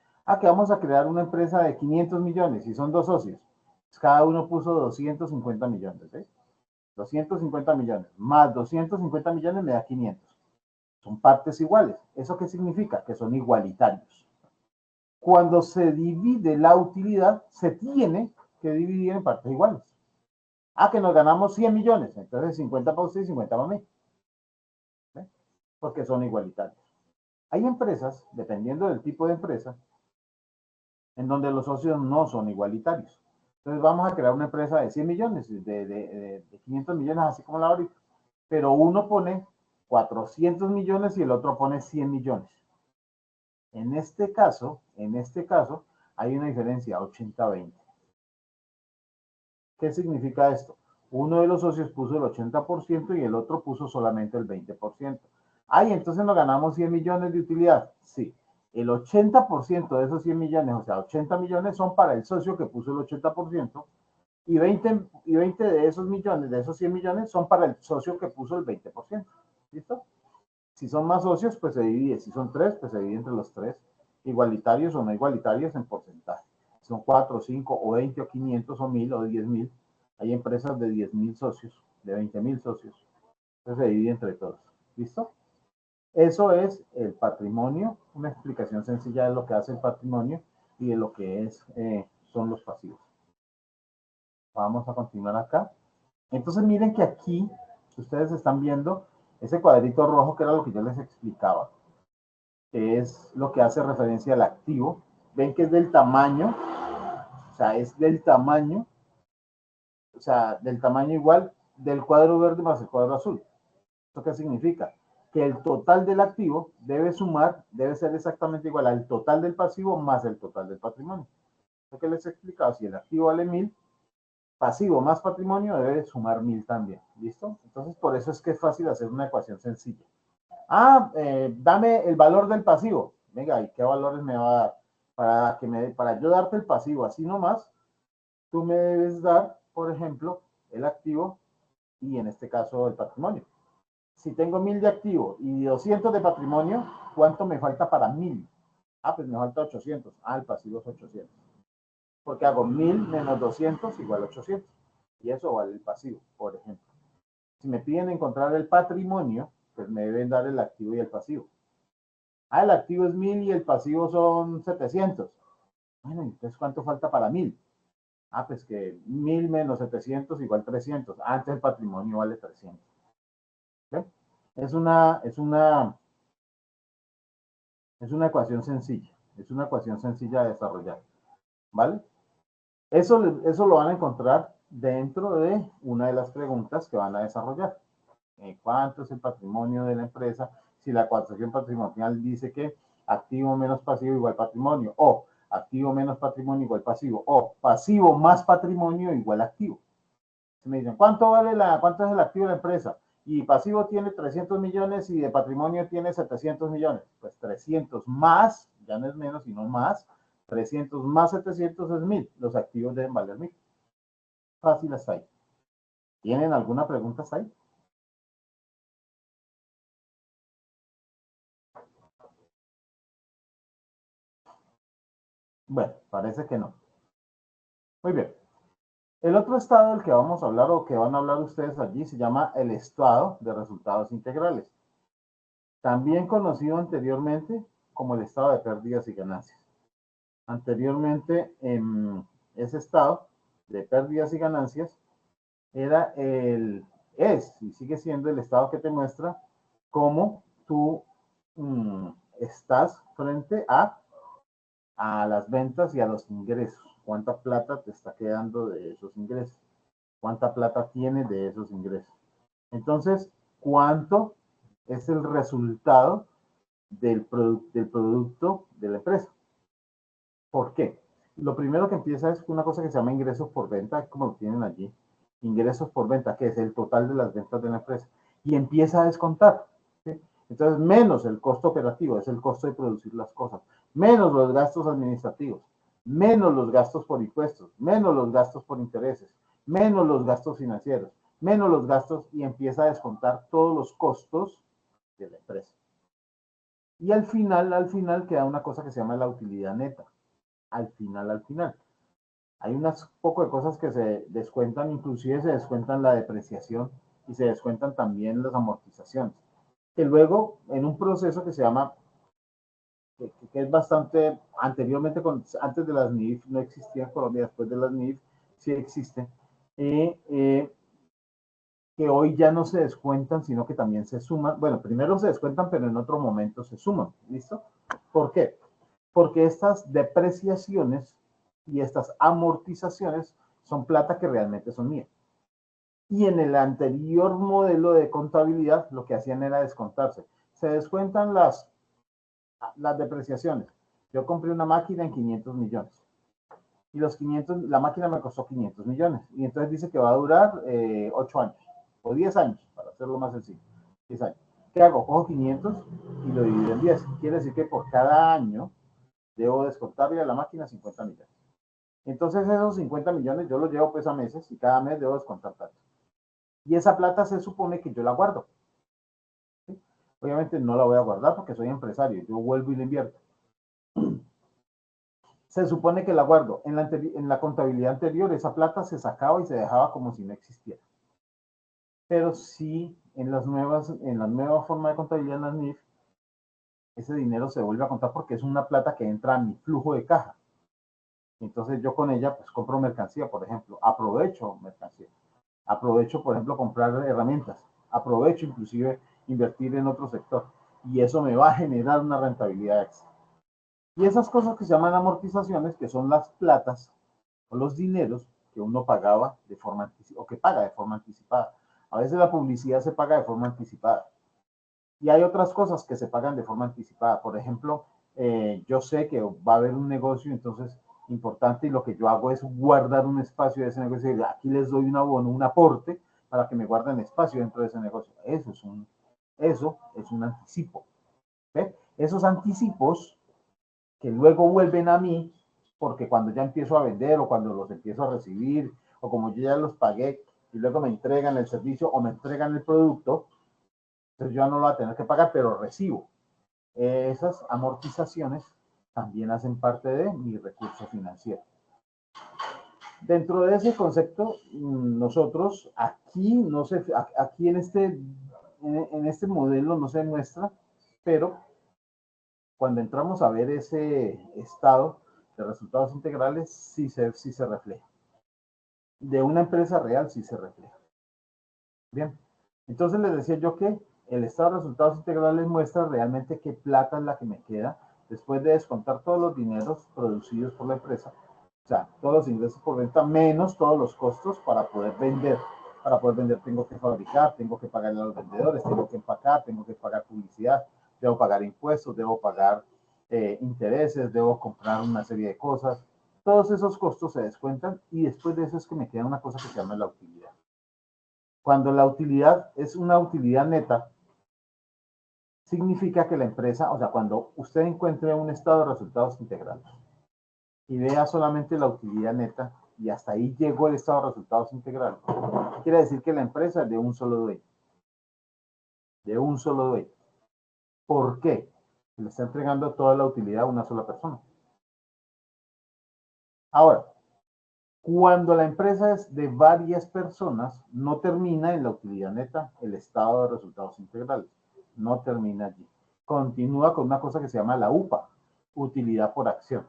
Que vamos a crear una empresa de 500 millones y son dos socios. Cada uno puso 250 millones. 250 millones más 250 millones me da 500. Son partes iguales. ¿Eso qué significa? Que son igualitarios. Cuando se divide la utilidad, se tiene que dividir en partes iguales. Que nos ganamos 100 millones, entonces 50 para usted y 50 para mí. Porque son igualitarios. Hay empresas, dependiendo del tipo de empresa, en donde los socios no son igualitarios. Entonces vamos a crear una empresa de 100 millones, de 500 millones, así como la ahorita. Pero uno pone 400 millones y el otro pone 100 millones. En este caso, hay una diferencia 80-20. ¿Qué significa esto? Uno de los socios puso el 80% y el otro puso solamente el 20%. Entonces nos ganamos 100 millones de utilidad. Sí, el 80% de esos 100 millones, o sea, 80 millones son para el socio que puso el 80% y 20 de esos millones, de esos 100 millones, son para el socio que puso el 20%. ¿Listo? Si son más socios, pues se divide. Si son tres, pues se divide entre los tres, igualitarios o no igualitarios en porcentaje. Si son 4, 5 o 20 o 500 o 1000 o 10,000. Hay empresas de 10,000 socios, de 20,000 socios. Entonces se divide entre todos. ¿Listo? Eso es el patrimonio, una explicación sencilla de lo que hace el patrimonio y de lo que son los pasivos. Vamos a continuar acá. Entonces miren que aquí ustedes están viendo ese cuadrito rojo que era lo que yo les explicaba, que es lo que hace referencia al activo. Ven que es del tamaño, o sea, es del tamaño, o sea, del tamaño igual del cuadro verde más el cuadro azul. ¿Esto qué significa? Que el total del activo debe ser exactamente igual al total del pasivo más el total del patrimonio. Lo que les he explicado, si el activo vale 1000, pasivo más patrimonio debe sumar 1000 también. ¿Listo? Entonces, por eso es que es fácil hacer una ecuación sencilla. Dame el valor del pasivo. Venga, ¿y qué valores me va a dar? Para yo darte el pasivo así nomás, tú me debes dar, por ejemplo, el activo y en este caso el patrimonio. Si tengo 1000 de activo y 200 de patrimonio, ¿cuánto me falta para 1000? Pues me falta 800. El pasivo es 800. Porque hago 1000 menos 200 igual 800. Y eso vale el pasivo, por ejemplo. Si me piden encontrar el patrimonio, pues me deben dar el activo y el pasivo. El activo es 1000 y el pasivo son 700. Bueno, entonces ¿cuánto falta para 1000? Pues que 1000 menos 700 igual 300. Antes el patrimonio vale 300. ¿Okay? Es una ecuación sencilla. Es una ecuación sencilla de desarrollar. ¿Vale? Eso lo van a encontrar dentro de una de las preguntas que van a desarrollar. ¿Cuánto es el patrimonio de la empresa? Si la ecuación patrimonial dice que activo menos pasivo igual patrimonio, o activo menos patrimonio igual pasivo, o pasivo más patrimonio igual activo. Si me dicen, ¿cuánto es el activo de la empresa? Y pasivo tiene 300 millones y de patrimonio tiene 700 millones. Pues 300 más, ya no es menos, sino más, 300 más 700 es 1000. Los activos deben valer 1000. Fácil hasta ahí. ¿Tienen alguna pregunta hasta ahí? Bueno, parece que no. Muy bien. El otro estado del que vamos a hablar o que van a hablar ustedes allí se llama el estado de resultados integrales. También conocido anteriormente como el estado de pérdidas y ganancias. Anteriormente, ese estado de pérdidas y ganancias es y sigue siendo el estado que te muestra cómo tú estás frente a las ventas y a los ingresos. ¿Cuánta plata te está quedando de esos ingresos? ¿Cuánta plata tienes de esos ingresos? Entonces, ¿cuánto es el resultado del producto de la empresa? ¿Por qué? Lo primero que empieza es una cosa que se llama ingresos por venta, como lo tienen allí. Ingresos por venta, que es el total de las ventas de la empresa. Y empieza a descontar. ¿Sí? Entonces, menos el costo operativo, es el costo de producir las cosas. Menos los gastos administrativos. Menos los gastos por impuestos. Menos los gastos por intereses. Menos los gastos financieros. Menos los gastos y empieza a descontar todos los costos de la empresa. Y al final queda una cosa que se llama la utilidad neta. Al final. Hay unas poco de cosas que se descuentan, inclusive se descuentan la depreciación y se descuentan también las amortizaciones. Que luego, en un proceso que se llama, que es bastante, anteriormente, antes de las NIF no existía en Colombia, después de las NIF sí existe, que hoy ya no se descuentan, sino que también se suman. Bueno, primero se descuentan, pero en otro momento se suman. ¿Listo? ¿Por qué? Porque estas depreciaciones y estas amortizaciones son plata que realmente son mías. Y en el anterior modelo de contabilidad, lo que hacían era descontarse. Se descuentan las depreciaciones. Yo compré una máquina en 500 millones. Y la máquina me costó 500 millones. Y entonces dice que va a durar 8 años o 10 años, para hacerlo más sencillo. 10 años. ¿Qué hago? Cojo 500 y lo divido en 10. Quiere decir que por cada año debo descontarle a la máquina 50 millones. Entonces esos 50 millones yo los llevo pues a meses y cada mes debo descontar tanto. Y esa plata se supone que yo la guardo. ¿Sí? Obviamente no la voy a guardar porque soy empresario, yo vuelvo y la invierto. Se supone que la guardo. En la contabilidad anterior esa plata se sacaba y se dejaba como si no existiera. Pero sí, en la nueva forma de contabilidad en las NIF, ese dinero se vuelve a contar porque es una plata que entra a mi flujo de caja. Entonces yo con ella pues compro mercancía, por ejemplo, aprovecho mercancía. Aprovecho, por ejemplo, comprar herramientas. Aprovecho inclusive invertir en otro sector. Y eso me va a generar una rentabilidad extra. Y esas cosas que se llaman amortizaciones, que son las platas o los dineros que uno pagaba de forma anticipada, o que paga de forma anticipada. A veces la publicidad se paga de forma anticipada. Y hay otras cosas que se pagan de forma anticipada. Por ejemplo, yo sé que va a haber un negocio, entonces importante, y lo que yo hago es guardar un espacio de ese negocio. Y aquí les doy un abono, un aporte para que me guarden espacio dentro de ese negocio. Eso es un anticipo. ¿Ve? Esos anticipos que luego vuelven a mí, porque cuando ya empiezo a vender o cuando los empiezo a recibir, o como yo ya los pagué y luego me entregan el servicio o me entregan el producto, entonces yo no lo voy a tener que pagar, pero recibo. Esas amortizaciones también hacen parte de mi recurso financiero. Dentro de ese concepto, nosotros aquí, no sé, aquí en este modelo no se muestra, pero cuando entramos a ver ese estado de resultados integrales, sí se refleja. De una empresa real sí se refleja. Bien, entonces les decía yo que el estado de resultados integrales muestra realmente qué plata es la que me queda después de descontar todos los dineros producidos por la empresa, o sea, todos los ingresos por venta menos todos los costos para poder vender. Para poder vender tengo que fabricar, tengo que pagarle a los vendedores, tengo que empacar, tengo que pagar publicidad, debo pagar impuestos, debo pagar intereses, debo comprar una serie de cosas. Todos esos costos se descuentan y después de eso es que me queda una cosa que se llama la utilidad. Cuando la utilidad es una utilidad neta, significa que la empresa, o sea, cuando usted encuentre un estado de resultados integrales y vea solamente la utilidad neta y hasta ahí llegó el estado de resultados integrales, quiere decir que la empresa es de un solo dueño. De un solo dueño. ¿Por qué? Le está entregando toda la utilidad a una sola persona. Ahora, cuando la empresa es de varias personas, no termina en la utilidad neta el estado de resultados integrales. No termina allí. Continúa con una cosa que se llama la UPA, utilidad por acción.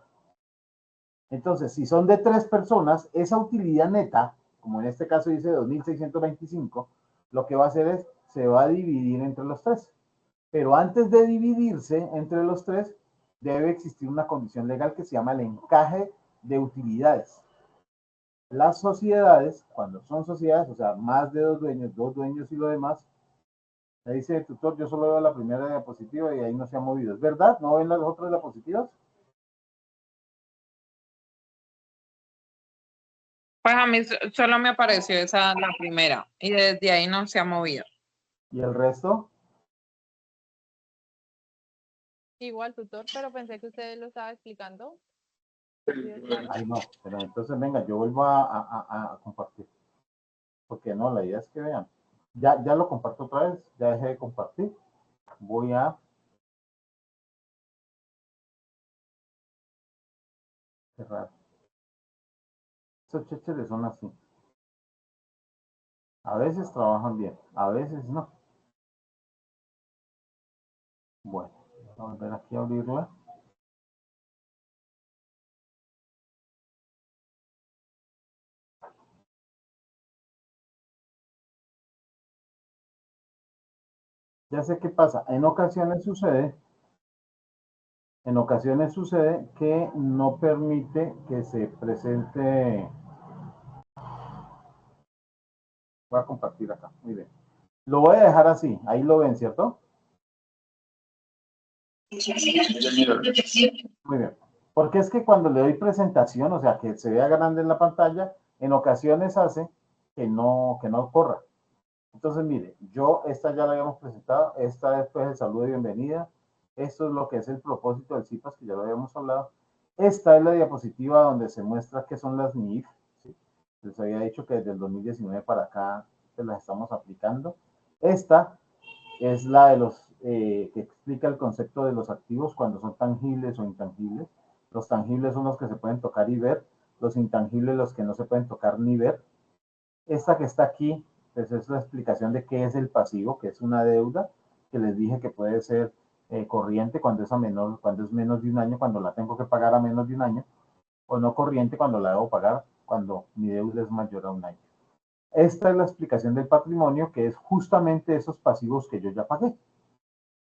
Entonces, si son de 3 personas, esa utilidad neta, como en este caso dice 2.625, lo que va a hacer es, se va a dividir entre los 3. Pero antes de dividirse entre los tres, debe existir una condición legal que se llama el encaje de utilidades. Las sociedades, cuando son sociedades, o sea, más de dos dueños y lo demás, me dice el tutor, yo solo veo la primera diapositiva y ahí no se ha movido. ¿Es verdad? ¿No ven las otras diapositivas? Pues a mí solo me apareció esa, la primera, y desde ahí no se ha movido. ¿Y el resto? Igual, tutor, pero pensé que usted lo estaba explicando. Ay, no, pero entonces venga, yo vuelvo a compartir. Porque no, la idea es que vean. Ya lo comparto otra vez, ya dejé de compartir. Voy a cerrar. Estos chécheres son así. A veces trabajan bien, a veces no. Bueno, vamos a volver aquí a abrirla. Ya sé qué pasa. En ocasiones sucede que no permite que se presente. Voy a compartir acá. Muy bien. Lo voy a dejar así. Ahí lo ven, ¿cierto? Muy bien. Porque es que cuando le doy presentación, o sea, que se vea grande en la pantalla, en ocasiones hace que no corra. Entonces, mire, esta ya la habíamos presentado, esta después el saludo y bienvenida. Esto es lo que es el propósito del CIPAS, que ya lo habíamos hablado. Esta es la diapositiva donde se muestra qué son las NIF. ¿Sí? Les había dicho que desde el 2019 para acá se las estamos aplicando. Esta es la de los que explica el concepto de los activos cuando son tangibles o intangibles. Los tangibles son los que se pueden tocar y ver, los intangibles los que no se pueden tocar ni ver. Esta que está aquí, pues es la explicación de qué es el pasivo, que es una deuda, que les dije que puede ser corriente cuando es cuando es menos de un año, cuando la tengo que pagar a menos de un año, o no corriente cuando la debo pagar cuando mi deuda es mayor a un año. Esta es la explicación del patrimonio, que es justamente esos pasivos que yo ya pagué,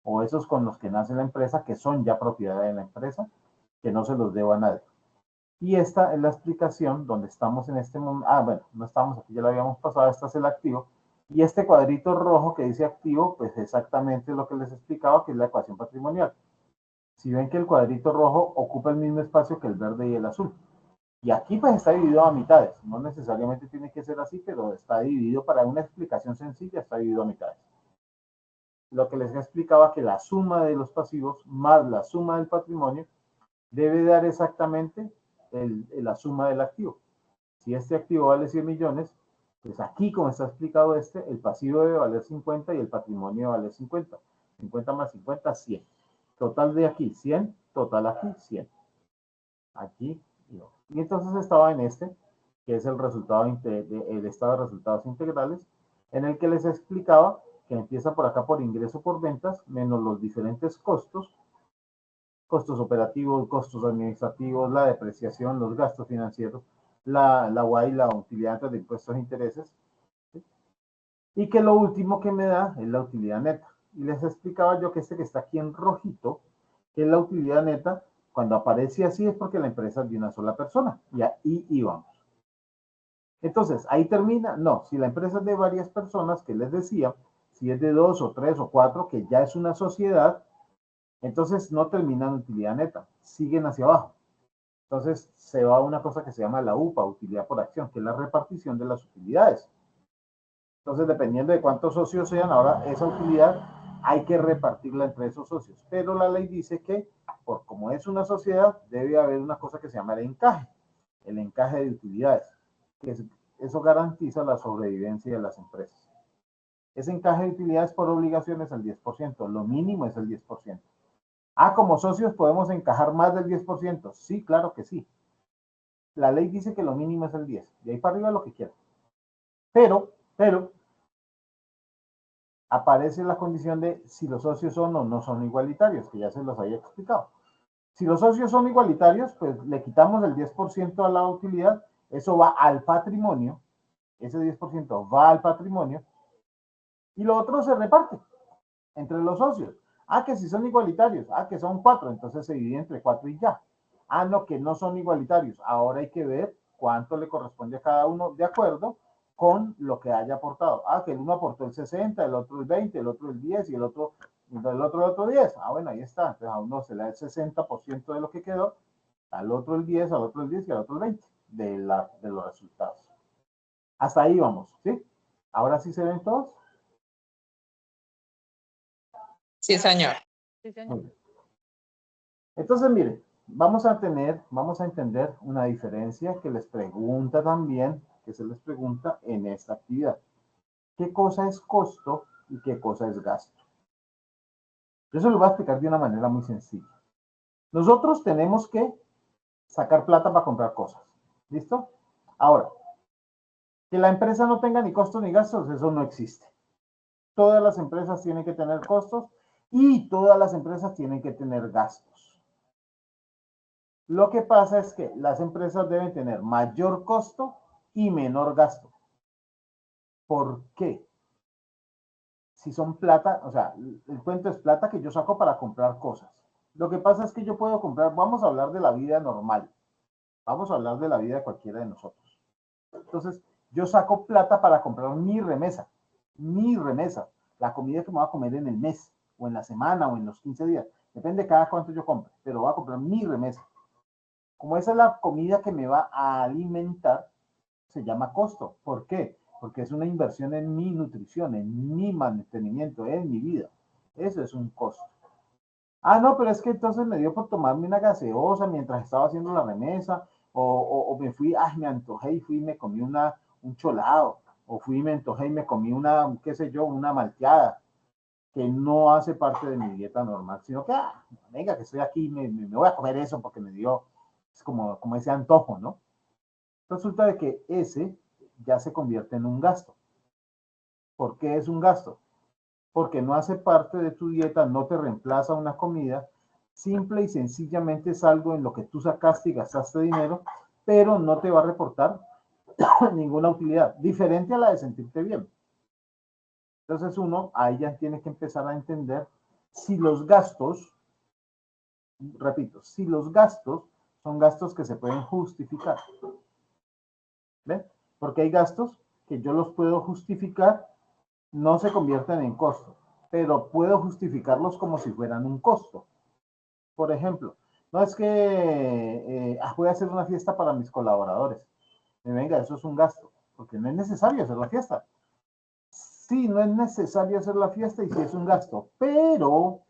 o esos con los que nace la empresa, que son ya propiedad de la empresa, que no se los debo a nadie. Y esta es la explicación donde estamos en este momento. Ah, bueno, no estamos aquí, ya lo habíamos pasado, este es el activo. Y este cuadrito rojo que dice activo, pues exactamente lo que les explicaba, que es la ecuación patrimonial. Si ven que el cuadrito rojo ocupa el mismo espacio que el verde y el azul. Y aquí pues está dividido a mitades. No necesariamente tiene que ser así, pero está dividido para una explicación sencilla, está dividido a mitades. Lo que les explicaba que la suma de los pasivos más la suma del patrimonio debe dar exactamente la suma del activo. Si este activo vale 100 millones, pues aquí, como está explicado el pasivo debe valer 50 y el patrimonio debe valer 50. 50 más 50, 100. Total de aquí, 100. Total aquí, 100. Aquí y entonces estaba en que es el resultado, el estado de resultados integrales, en el que les explicaba que empieza por acá por ingreso por ventas, menos los diferentes costos, costos operativos, costos administrativos, la depreciación, los gastos financieros, la UAI, la utilidad de impuestos e intereses, ¿sí? Y que lo último que me da es la utilidad neta. Y les explicaba yo que que está aquí en rojito, que es la utilidad neta, cuando aparece así es porque la empresa es de una sola persona. Y ahí íbamos. Entonces, ¿ahí termina? No, si la empresa es de varias personas, que les decía, si es de 2 o 3 o 4, que ya es una sociedad, entonces no terminan utilidad neta, siguen hacia abajo. Entonces se va a una cosa que se llama la UPA, utilidad por acción, que es la repartición de las utilidades. Entonces, dependiendo de cuántos socios sean, ahora esa utilidad hay que repartirla entre esos socios. Pero la ley dice que, por como es una sociedad, debe haber una cosa que se llama el encaje de utilidades, que eso garantiza la sobrevivencia de las empresas. Ese encaje de utilidades por obligación es el 10%, lo mínimo es el 10%. Ah, como socios podemos encajar más del 10%. Sí, claro que sí. La ley dice que lo mínimo es el 10%. De ahí para arriba lo que quieran. Pero, aparece la condición de si los socios son o no son igualitarios, que ya se los había explicado. Si los socios son igualitarios, pues le quitamos el 10% a la utilidad, eso va al patrimonio, ese 10% va al patrimonio, y lo otro se reparte entre los socios. Ah, que si son igualitarios. Ah, que son 4. Entonces se divide entre 4 y ya. Ah, no, que no son igualitarios. Ahora hay que ver cuánto le corresponde a cada uno de acuerdo con lo que haya aportado. Ah, que el uno aportó el 60, el otro el 20, el otro el 10 y el otro 10. Ah, bueno, ahí está. Entonces a uno se le da el 60% de lo que quedó, al otro el 10, al otro el 10 y al otro el 20 de los resultados. Hasta ahí vamos, ¿sí? Ahora sí se ven todos. Sí, señor. Sí, señor. Entonces, miren, vamos a entender una diferencia que les pregunta también, que se les pregunta en esta actividad. ¿Qué cosa es costo y qué cosa es gasto? Yo se lo voy a explicar de una manera muy sencilla. Nosotros tenemos que sacar plata para comprar cosas. ¿Listo? Ahora, que la empresa no tenga ni costos ni gastos, eso no existe. Todas las empresas tienen que tener costos y todas las empresas tienen que tener gastos. Lo que pasa es que las empresas deben tener mayor costo y menor gasto. ¿Por qué? Si son plata, o sea, el cuento es plata que yo saco para comprar cosas. Lo que pasa es que yo puedo comprar, vamos a hablar de la vida normal, vamos a hablar de la vida de cualquiera de nosotros. Entonces, yo saco plata para comprar mi remesa, la comida que me voy a comer en el mes, o en la semana, o en los 15 días, depende de cada cuánto yo compre, pero voy a comprar mi remesa. Como esa es la comida que me va a alimentar, se llama costo. ¿Por qué? Porque es una inversión en mi nutrición, en mi mantenimiento, en mi vida. Eso es un costo. Ah, no, pero es que entonces me dio por tomarme una gaseosa mientras estaba haciendo la remesa, o me fui, ay, me antojé y fui y me comí un cholado, o fui y me antojé y me comí una, qué sé yo, una malteada, que no hace parte de mi dieta normal, sino que, venga, que estoy aquí, me voy a comer eso porque me dio, es como ese antojo, ¿no? Resulta de que ese ya se convierte en un gasto. ¿Por qué es un gasto? Porque no hace parte de tu dieta, no te reemplaza una comida, simple y sencillamente es algo en lo que tú sacaste y gastaste dinero, pero no te va a reportar ninguna utilidad, diferente a la de sentirte bien. Entonces uno ahí ya tiene que empezar a entender si los gastos, repito, si los gastos son gastos que se pueden justificar. ¿Ven? Porque hay gastos que yo los puedo justificar, no se convierten en costo, pero puedo justificarlos como si fueran un costo. Por ejemplo, no es que voy a hacer una fiesta para mis colaboradores. Venga, eso es un gasto, porque no es necesario hacer la fiesta. Sí, no es necesario hacer la fiesta y sí es un gasto, pero,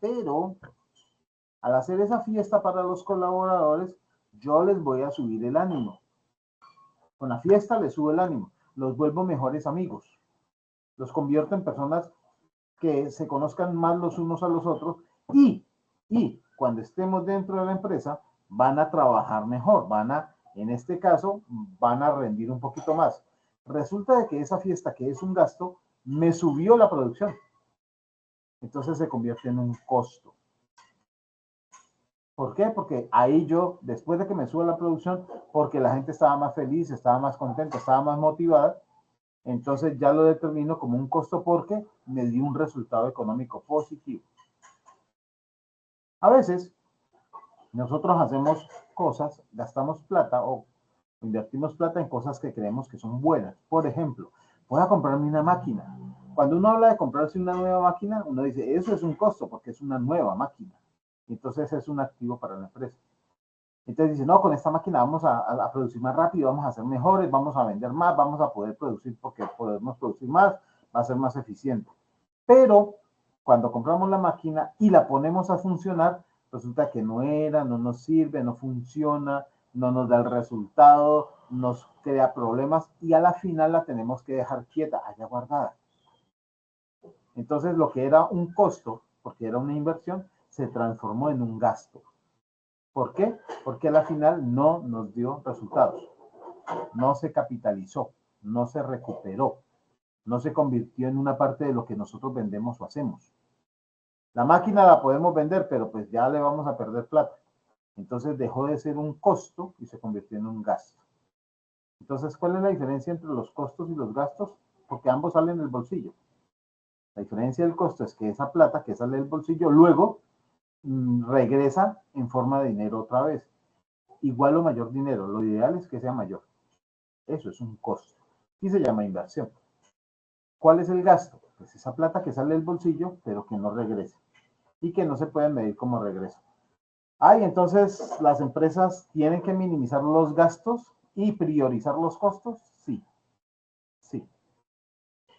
al hacer esa fiesta para los colaboradores, yo les voy a subir el ánimo. Con la fiesta les subo el ánimo, los vuelvo mejores amigos, los convierto en personas que se conozcan más los unos a los otros y cuando estemos dentro de la empresa van a trabajar mejor, en este caso, van a rendir un poquito más. Resulta de que esa fiesta que es un gasto me subió la producción. Entonces se convierte en un costo. ¿Por qué? Porque ahí yo, después de que me sube la producción, porque la gente estaba más feliz, estaba más contenta, estaba más motivada, entonces ya lo determino como un costo porque me dio un resultado económico positivo. A veces nosotros hacemos cosas, gastamos plata o invertimos plata en cosas que creemos que son buenas. Por ejemplo, voy a comprarme una máquina. Cuando uno habla de comprarse una nueva máquina, uno dice, eso es un costo porque es una nueva máquina. Entonces es un activo para la empresa. Entonces dice, no, con esta máquina vamos a producir más rápido, vamos a ser mejores, vamos a vender más, vamos a poder producir porque podemos producir más, va a ser más eficiente. Pero cuando compramos la máquina y la ponemos a funcionar, resulta que no nos sirve, no funciona, no nos da el resultado, nos crea problemas y a la final la tenemos que dejar quieta, allá guardada. Entonces lo que era un costo, porque era una inversión, se transformó en un gasto. ¿Por qué? Porque a la final no nos dio resultados, no se capitalizó, no se recuperó, no se convirtió en una parte de lo que nosotros vendemos o hacemos. La máquina la podemos vender, pero pues ya le vamos a perder plata. Entonces dejó de ser un costo y se convirtió en un gasto. Entonces, ¿cuál es la diferencia entre los costos y los gastos? Porque ambos salen del bolsillo. La diferencia del costo es que esa plata que sale del bolsillo luego regresa en forma de dinero otra vez. Igual o mayor dinero, lo ideal es que sea mayor. Eso es un costo y se llama inversión. ¿Cuál es el gasto? Pues esa plata que sale del bolsillo, pero que no regresa y que no se puede medir como regreso. Entonces las empresas tienen que minimizar los gastos y priorizar los costos. Sí, sí.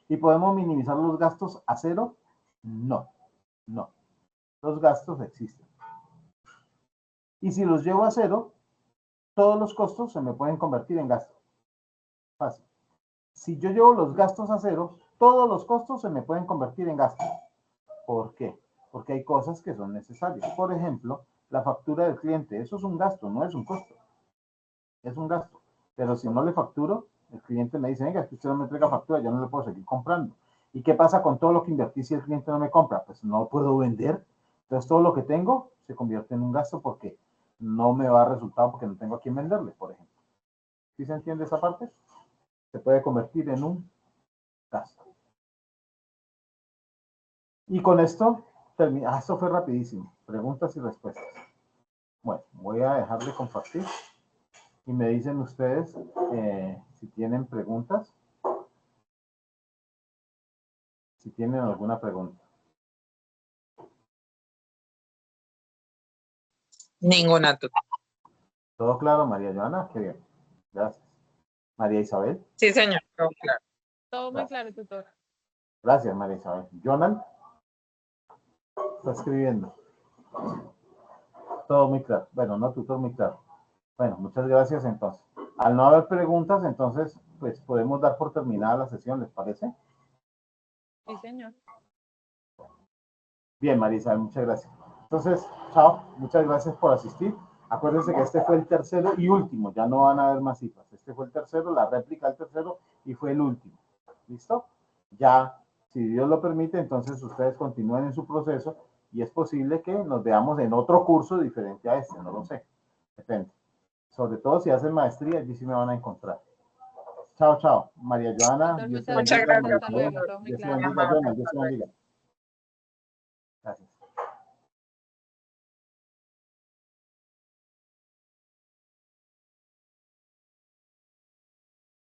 ¿Y podemos minimizar los gastos a cero? No, no. Los gastos existen. Y si los llevo a cero, todos los costos se me pueden convertir en gastos. Fácil. Si yo llevo los gastos a cero, todos los costos se me pueden convertir en gastos. ¿Por qué? Porque hay cosas que son necesarias. Por ejemplo, la factura del cliente. Eso es un gasto, no es un costo. Es un gasto. Pero si no le facturo, el cliente me dice, venga, es que usted no me entrega factura, yo no le puedo seguir comprando. ¿Y qué pasa con todo lo que invertí si el cliente no me compra? Pues no puedo vender. Entonces todo lo que tengo se convierte en un gasto porque no me va a dar resultado porque no tengo a quién venderle, por ejemplo. ¿Sí se entiende esa parte? Se puede convertir en un gasto. Y con esto termina. Esto fue rapidísimo. Preguntas y respuestas. Bueno, voy a dejar de compartir y me dicen ustedes si tienen preguntas. Si tienen alguna pregunta. Ninguna, tutor. ¿Todo claro, María Joana? Qué bien. Gracias. María Isabel. Sí, señor. Todo claro. Todo muy claro, tutor. Gracias, María Isabel. Jonan. Está escribiendo. Todo muy claro. Bueno, no, tutor, muy claro. Bueno, muchas gracias entonces. Al no haber preguntas, entonces, pues podemos dar por terminada la sesión, ¿les parece? Sí, señor. Bien, María Isabel, muchas gracias. Entonces, chao, muchas gracias por asistir. Acuérdense que este fue el tercero y último, ya no van a haber más citas. Este fue el tercero, la réplica del tercero y fue el último. ¿Listo? Ya, si Dios lo permite, entonces ustedes continúen en su proceso y es posible que nos veamos en otro curso diferente a este, no lo sé. Depende. Sobre todo si hacen maestría, allí sí me van a encontrar. Chao, chao. María Joana, Doctor, Dios te muchas Muchas bendiga. gracias. María gracias, Hasta Isabel, luego. tutor. Todo muy Dios te claro. bendiga. Joana, Dios te bendiga.